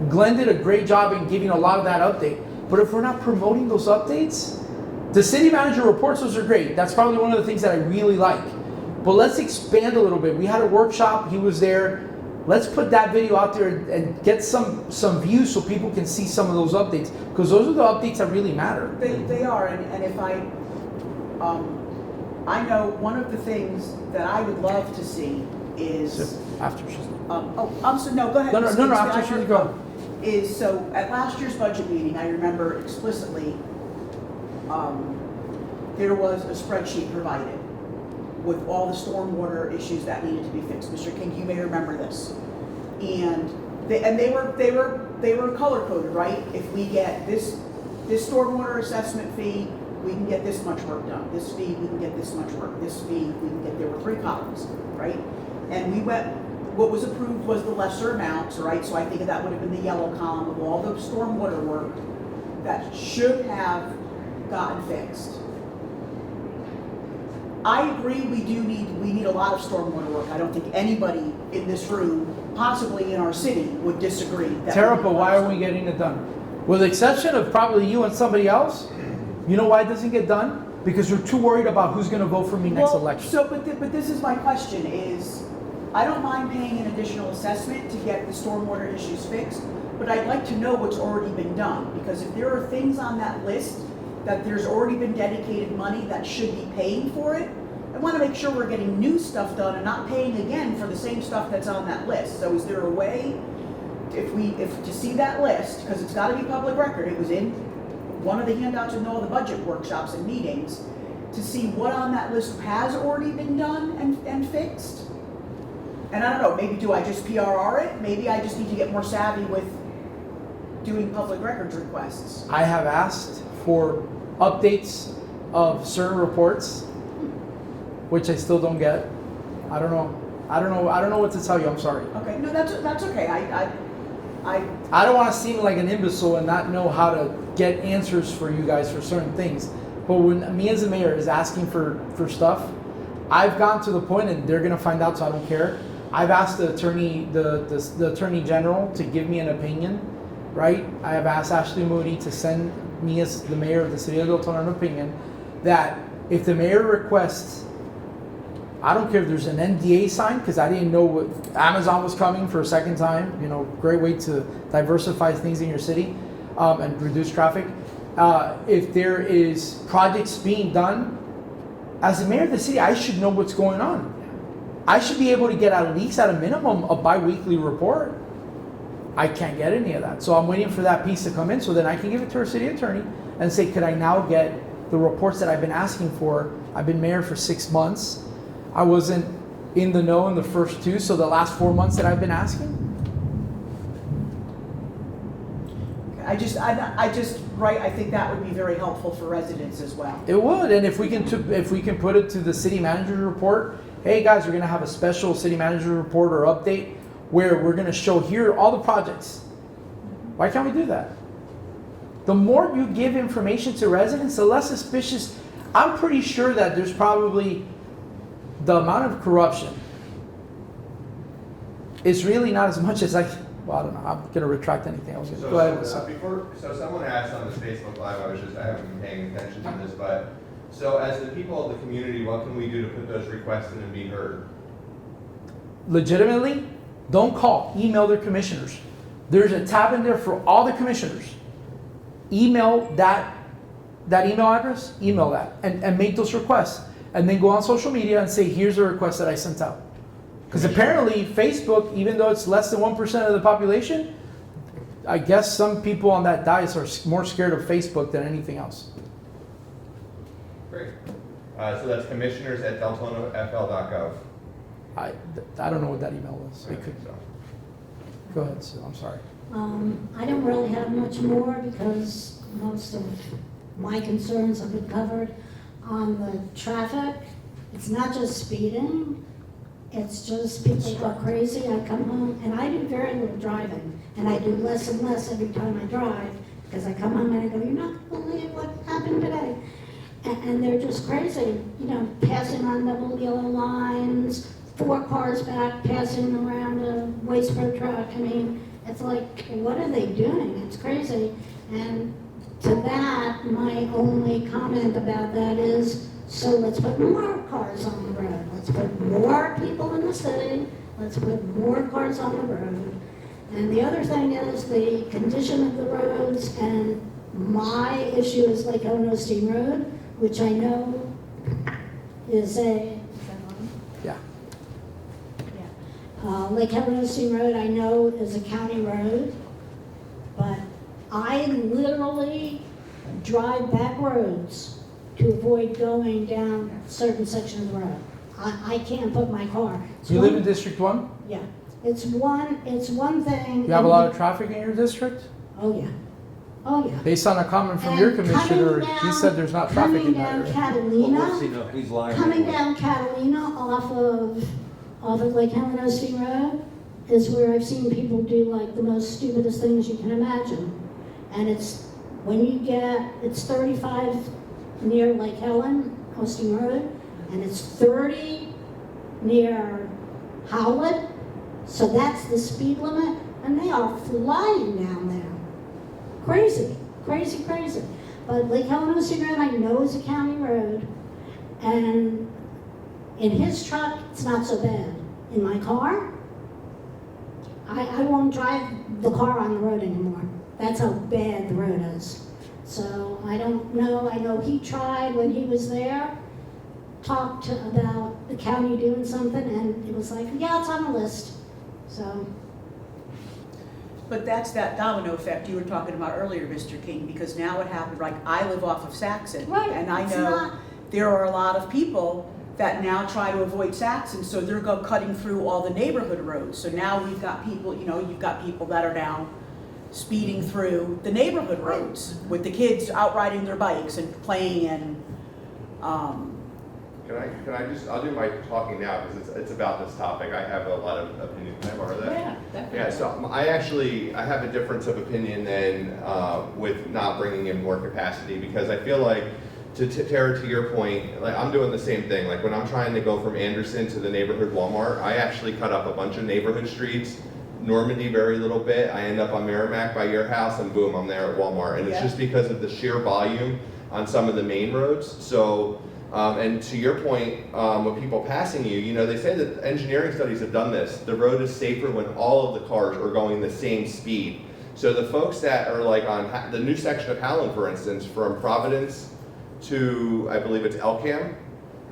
Glenn did a great job in giving a lot of that update. But if we're not promoting those updates, the city manager reports, those are great. That's probably one of the things that I really like. But let's expand a little bit. We had a workshop. He was there. Let's put that video out there and get some views so people can see some of those updates, because those are the updates that really matter. They are, and if I know one of the things that I would love to see is After she's I'm sorry, no, go ahead. No, Excuse me, after she's gone. Is so at last year's budget meeting, I remember explicitly there was a spreadsheet provided with all the stormwater issues that needed to be fixed. Mr. King, you may remember this. And they were color coded, right? If we get this stormwater assessment fee, we can get this much work done. This fee, we can get this much work. This fee, we can get, there were 3 columns, right? And we went, what was approved was the lesser amounts, right? So I think that would have been the yellow column of all the stormwater work that should have gotten fixed. I agree, we need a lot of stormwater work. I don't think anybody in this room, possibly in our city, would disagree. Tara, but why are we getting it done? With the exception of probably you and somebody else, you know why it doesn't get done? Because we're too worried about who's going to vote for me next election. So, but this is my question is, I don't mind paying an additional assessment to get the stormwater issues fixed, but I'd like to know what's already been done. Because if there are things on that list that there's already been dedicated money that should be paying for it, I want to make sure we're getting new stuff done and not paying again for the same stuff that's on that list. So is there a way, if to see that list, because it's got to be public record, it was in one of the handouts in all the budget workshops and meetings, to see what on that list has already been done and fixed? And I don't know, maybe do I just PRR it? Maybe I just need to get more savvy with doing public records requests. I have asked for updates of certain reports, which I still don't get. I don't know what to tell you, I'm sorry. Okay, no, that's okay. I don't want to seem like an imbecile and not know how to get answers for you guys for certain things. But when me as a mayor is asking for stuff, I've gone to the point, and they're gonna find out, so I don't care. I've asked the attorney, the attorney general, to give me an opinion, right? I have asked Ashley Moody to send me as the mayor of the city of Deltona an opinion that if the mayor requests, I don't care if there's an NDA signed, because I didn't know what Amazon was coming for a second time. You know, great way to diversify things in your city and reduce traffic. If there is projects being done, as the mayor of the city, I should know what's going on. I should be able to get at least at a minimum a bi-weekly report. I can't get any of that. So I'm waiting for that piece to come in so then I can give it to our city attorney and say, could I now get the reports that I've been asking for? I've been mayor for 6 months. I wasn't in the know in the first 2, so the last 4 months that I've been asking. I think that would be very helpful for residents as well. It would, and if we can put it to the city manager's report, hey guys, we're gonna have a special city manager report or update where we're gonna show here all the projects. Why can't we do that? The more you give information to residents, the less suspicious. I'm pretty sure that there's probably the amount of corruption is really not as much as well, I don't know. I'm gonna retract anything I was gonna. Go ahead. So someone asked on this Facebook Live, I haven't been paying attention to this, but, so as the people of the community, what can we do to put those requests in and be heard? Legitimately, don't call, email their commissioners. There's a tab in there for all the commissioners. Email that email address, email that, and make those requests. And then go on social media and say, here's a request that I sent out. Because apparently Facebook, even though it's less than 1% of the population, I guess some people on that dais are more scared of Facebook than anything else. Great. So that's commissioners@deltonafl.gov. I don't know what that email was. It could. Go ahead, Sue. I'm sorry. I don't really have much more because most of my concerns have been covered. On the traffic, it's not just speeding, it's just people go crazy. I come home, and I do very little driving, and I do less and less every time I drive, because I come home and I go, you're not going to believe what happened today. And they're just crazy, you know, passing on double yellow lines, 4 cars back, passing around a waste road truck. I mean, it's like, what are they doing? It's crazy. And to that, my only comment about that is, so let's put more cars on the road. Let's put more people in the city. Let's put more cars on the road. And the other thing is the condition of the roads, and my issue is Lake Helena Steam Road, which I know is a, Yeah. Lake Helena Steam Road I know is a county road, but I literally drive back roads to avoid going down certain sections of the road. I can't put my car. You live in District 1? Yeah. It's one thing. You have a lot of traffic in your district? Oh, yeah. Oh, yeah. Based on a comment from your And commissioner, coming he said there's not traffic in that area. Catalina, He's lying. coming down Catalina off of Lake Helena Steam Road is where I've seen people do like the most stupidest things you can imagine. And it's, when you it's 35 near Lake Helen, Steam Road, and it's 30 near Howard, so that's the speed limit, and they are flying down there. Crazy, crazy, crazy. But Lake Helena Steam Road I know is a county road, and in his truck, it's not so bad. In my car, I won't drive the car on the road anymore. That's how bad the road is. So I don't know. I know he tried when he was there, talked about the county doing something, and it was like, yeah, it's on the list. So. But that's that domino effect you were talking about earlier, Mr. King, because now what happened, like I live off of Saxon. Right, And I it's know not- there are a lot of people that now try to avoid Saxon, so they're cutting through all the neighborhood roads. So now we've got people, you've got people that are now speeding through the neighborhood roads with the kids out riding their bikes and playing and, Can I just, I'll do my talking now because it's about this topic. I have a lot of opinions. Can I borrow that? Yeah, definitely. Yeah, so I have a difference of opinion than with not bringing in more capacity, because I feel like, Tara, to your point, like I'm doing the same thing. Like when I'm trying to go from Anderson to the neighborhood Walmart, I actually cut up a bunch of neighborhood streets. Normandy very little bit. I end up on Merrimack by your house, and boom, I'm there at Walmart. And it's Yeah. just because of the sheer volume on some of the main roads. So, and to your point, with people passing you, they say that engineering studies have done this. The road is safer when all of the cars are going the same speed. So the folks that are like on the new section of Howland, for instance, from Providence to, I believe it's Elkham.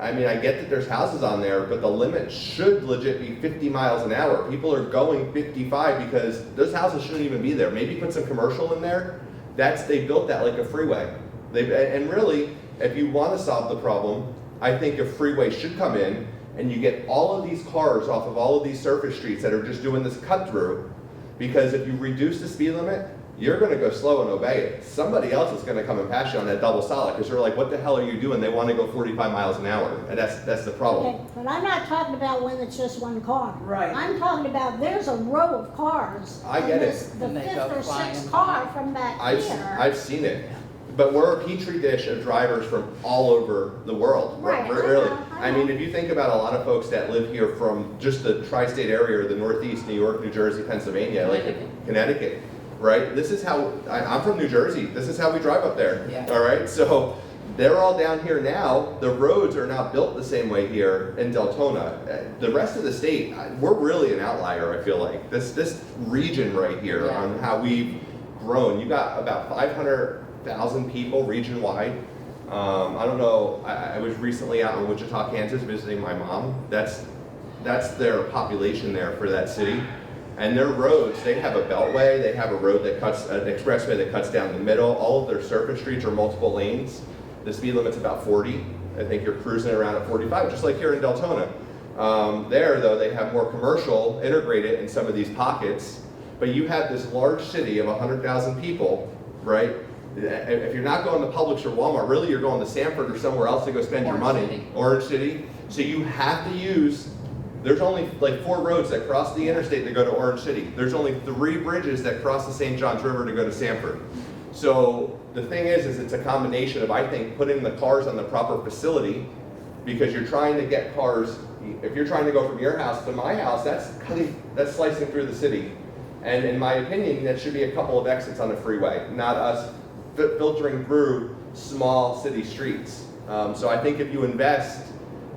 I mean, I get that there's houses on there, but the limit should legit be 50 miles an hour. People are going 55 because those houses shouldn't even be there. Maybe put some commercial in there. They built that like a freeway. And really, if you want to solve the problem, I think a freeway should come in and you get all of these cars off of all of these surface streets that are just doing this cut through. Because if you reduce the speed limit, you're going to go slow and obey it. Somebody else is going to come and pass you on that double solid because they're like, what the hell are you doing? They want to go 45 miles an hour. And that's the problem. Okay, but I'm not talking about when it's just one car. Right. I'm talking about there's a row of cars. I get and it. this- The And they fifth go or flying sixth by. car from back I've here. seen it. But we're a petri dish of drivers from all over the world. Right, Really. I know. I mean, if you think about a lot of folks that live here from just the tri-state area or the Northeast, New York, New Jersey, Pennsylvania, like Connecticut, right? This is how, I'm from New Jersey. This is how we drive up there. Yeah. All right. So they're all down here now. The roads are not built the same way here in Deltona. The rest of the state, we're really an outlier, I feel like. This region right here Yeah. on how we've grown. You got about 500,000 people region-wide. I don't know, I was recently out in Wichita, Kansas visiting my mom. That's their population there for that city. And their roads, they have a beltway, they have a road that cuts, an expressway that cuts down the middle. All of their surface streets are multiple lanes. The speed limit's about 40. I think you're cruising around at 45, just like here in Deltona. There, though, they have more commercial integrated in some of these pockets. But you have this large city of 100,000 people, right? If you're not going to Publix or Walmart, really you're going to Sanford or somewhere else to go spend your Orange money. City. Orange City. So you have to use, there's only like 4 roads that cross the interstate to go to Orange City. There's only 3 bridges that cross the St. Johns River to go to Sanford. So the thing is it's a combination of, I think, putting the cars on the proper facility, because you're trying to get cars, if you're trying to go from your house to my house, that's slicing through the city. And in my opinion, that should be a couple of exits on the freeway, not us filtering through small city streets. So I think if you invest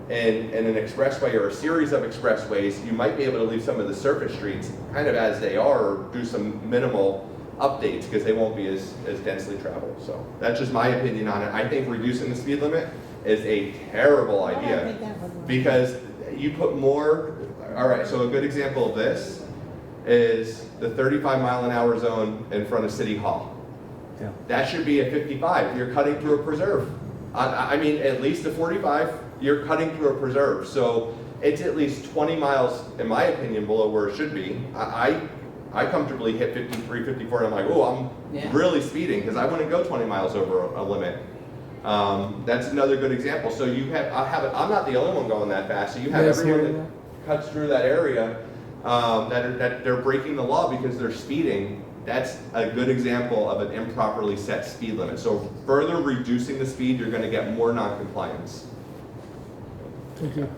in an expressway or a series of expressways, you might be able to leave some of the surface streets kind of as they are, or do some minimal updates because they won't be as densely traveled. So that's just my opinion on it. I think reducing the speed limit is a terrible I don't idea think that would work. because you put more, all right, so a good example of this is the 35-mile-an-hour zone in front of City Hall. Yeah. That should be a 55. You're cutting through a preserve. I mean, at least a 45, you're cutting through a preserve. So it's at least 20 miles, in my opinion, below where it should be. I comfortably hit 53, 54, and I'm like, oh, Yeah. I'm really speeding because I wouldn't go 20 miles over a limit. That's another good example. So I'm not the only one going that fast. So you have Yes, everyone yeah. that cuts through that area that they're breaking the law because they're speeding. That's a good example of an improperly set speed limit. So further reducing the speed, you're going to get more non-compliance. Thank you.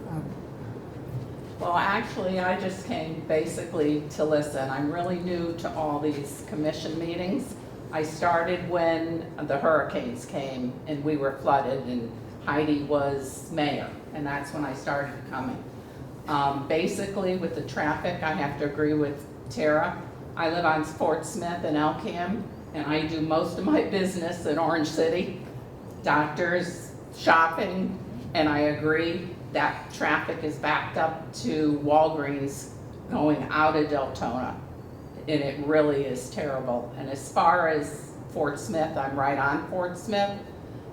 Well, actually, I just came basically to listen. I'm really new to all these commission meetings. I started when the hurricanes came and we were flooded and Heidi was mayor, and that's when I started coming. Basically, with the traffic, I have to agree with Tara. I live on Fort Smith and Elkham, and I do most of my business in Orange City, doctors, shopping, and I agree that traffic is backed up to Walgreens going out of Deltona, and it really is terrible. And as far as Fort Smith, I'm right on Fort Smith.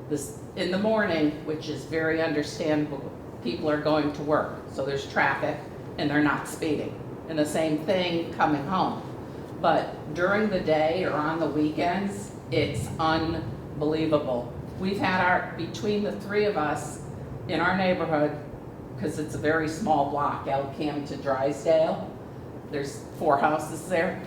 This in the morning, which is very understandable people are going to work, so there's traffic and they're not speeding. And the same thing coming home. But during the day or on the weekends, it's unbelievable. We've had between the three of us in our neighborhood, because it's a very small block, Elkham to Drysdale, there's 4 houses there,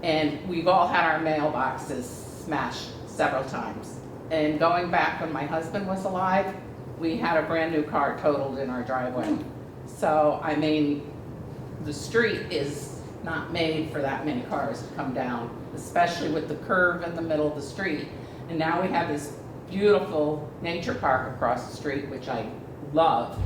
and we've all had our mailboxes smashed several times. And going back when my husband was alive, we had a brand new car totaled in our driveway. So, I mean, the street is not made for that many cars to come down, especially with the curve in the middle of the street. And now we have this beautiful nature park across the street, which I love.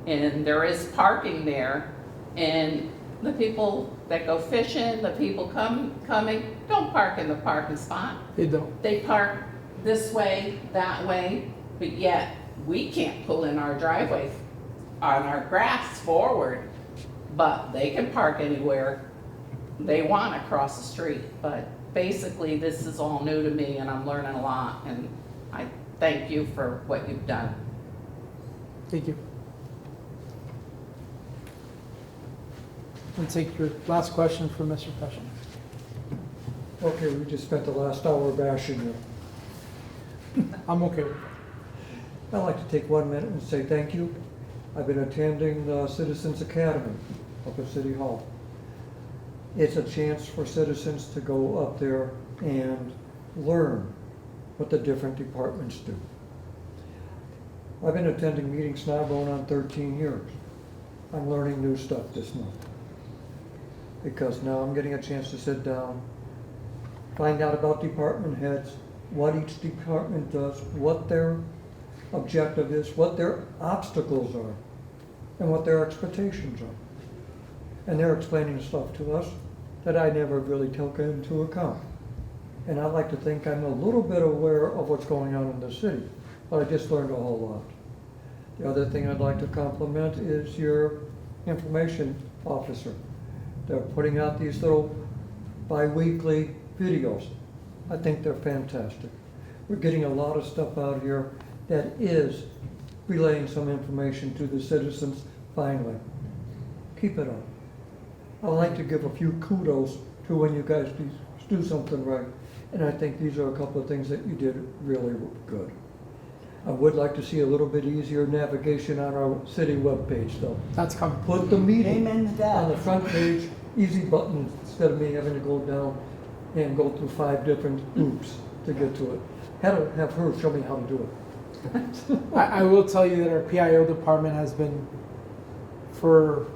And there is parking there, and the people that go fishing, the people coming, don't park in the parking spot. They don't. They park this way, that way, but yet we can't pull in our driveway on our grass forward, but they can park anywhere they want across the street. But basically, this is all new to me, and I'm learning a lot, and I thank you for what you've done. Thank you. I'll take your last question from Mr. Peschel. Okay, we just spent the last hour bashing you. I'm okay with that. I'd like to take 1 minute and say thank you. I've been attending the Citizens Academy up at City Hall. It's a chance for citizens to go up there and learn what the different departments do. I've been attending meetings now going on 13 years. I'm learning new stuff this month, because now I'm getting a chance to sit down, find out about department heads, what each department does, what their objective is, what their obstacles are, and what their expectations are. And they're explaining stuff to us that I never really took into account. And I like to think I'm a little bit aware of what's going on in the city, but I just learned a whole lot. The other thing I'd like to compliment is your information officer. They're putting out these little bi-weekly videos. I think they're fantastic. We're getting a lot of stuff out here that is relaying some information to the citizens finally. Keep it up. I'd like to give a few kudos to when you guys do something right. And I think these are a couple of things that you did really good. I would like to see a little bit easier navigation on our city webpage though. That's coming. Put the meeting Amen to that. on the front page, easy button, instead of me having to go down and go through 5 different loops to get to it. Have her show me how to do it. I will tell you that our PIO department has been, for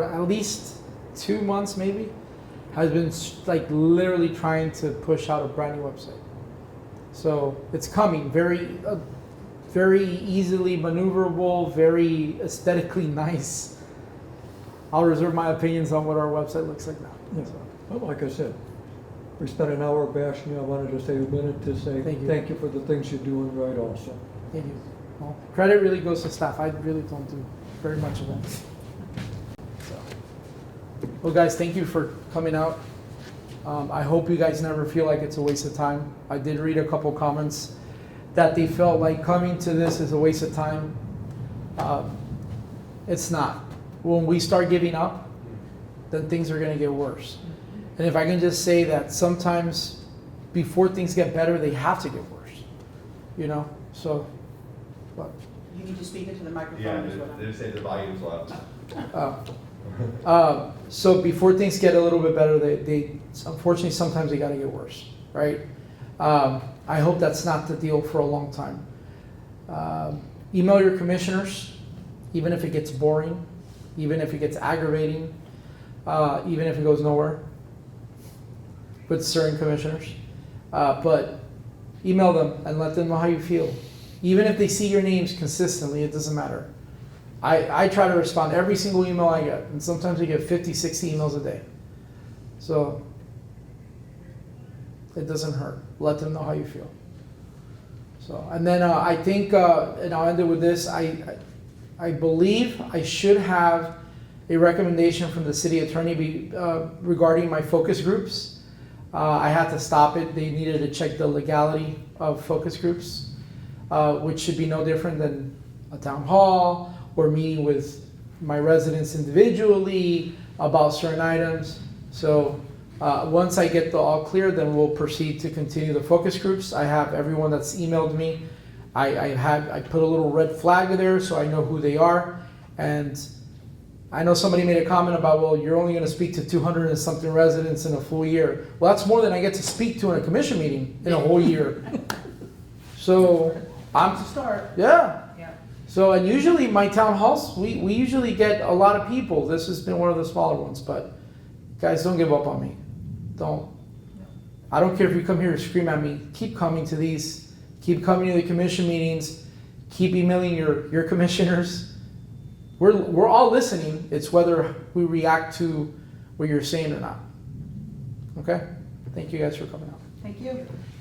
at least 2 months maybe, has been like literally trying to push out a brand new website. So it's coming, very easily maneuverable, very aesthetically nice. I'll reserve my opinions on what our website looks like now. Yeah. But like I said, we spent an hour bashing you. I wanted to say a minute to say thank you for the things you're doing right also. Thank you. Well, credit really goes to staff. I really don't do very much of that. So, well, guys, thank you for coming out. I hope you guys never feel like it's a waste of time. I did read a couple comments that they felt like coming to this is a waste of time. It's not. When we start giving up, then things are going to get worse. And if I can just say that sometimes before things get better, they have to get worse. You know? So, what? You need to speak into the microphone. Yeah, is what they say the volume's low. So before things get a little bit better, they unfortunately sometimes they got to get worse, right? I hope that's not the deal for a long time. Email your commissioners, even if it gets boring, even if it gets aggravating, even if it goes nowhere with certain commissioners. But email them and let them know how you feel. Even if they see your names consistently, it doesn't matter. I try to respond to every single email I get, and sometimes I get 50, 60 emails a day. So it doesn't hurt. Let them know how you feel. So, and then I think, and I'll end it with this, I believe I should have a recommendation from the city attorney regarding my focus groups. I had to stop it. They needed to check the legality of focus groups, which should be no different than a town hall or meeting with my residents individually about certain items. So once I get the all clear, then we'll proceed to continue the focus groups. I have everyone that's emailed me. I put a little red flag there so I know who they are. And I know somebody made a comment about, well, you're only going to speak to 200 and something residents in a full year. Well, that's more than I get to speak to in a commission meeting in a whole year. So I'm To start. yeah. Yeah. So, and usually my town halls, we usually get a lot of people. This has been one of the smaller ones, but guys, don't give up on me. Don't. I don't care if you come here to scream at me. Keep coming to these. Keep coming to the commission meetings. Keep emailing your commissioners. We're all listening. It's whether we react to what you're saying or not. Okay? Thank you guys for coming out. Thank you.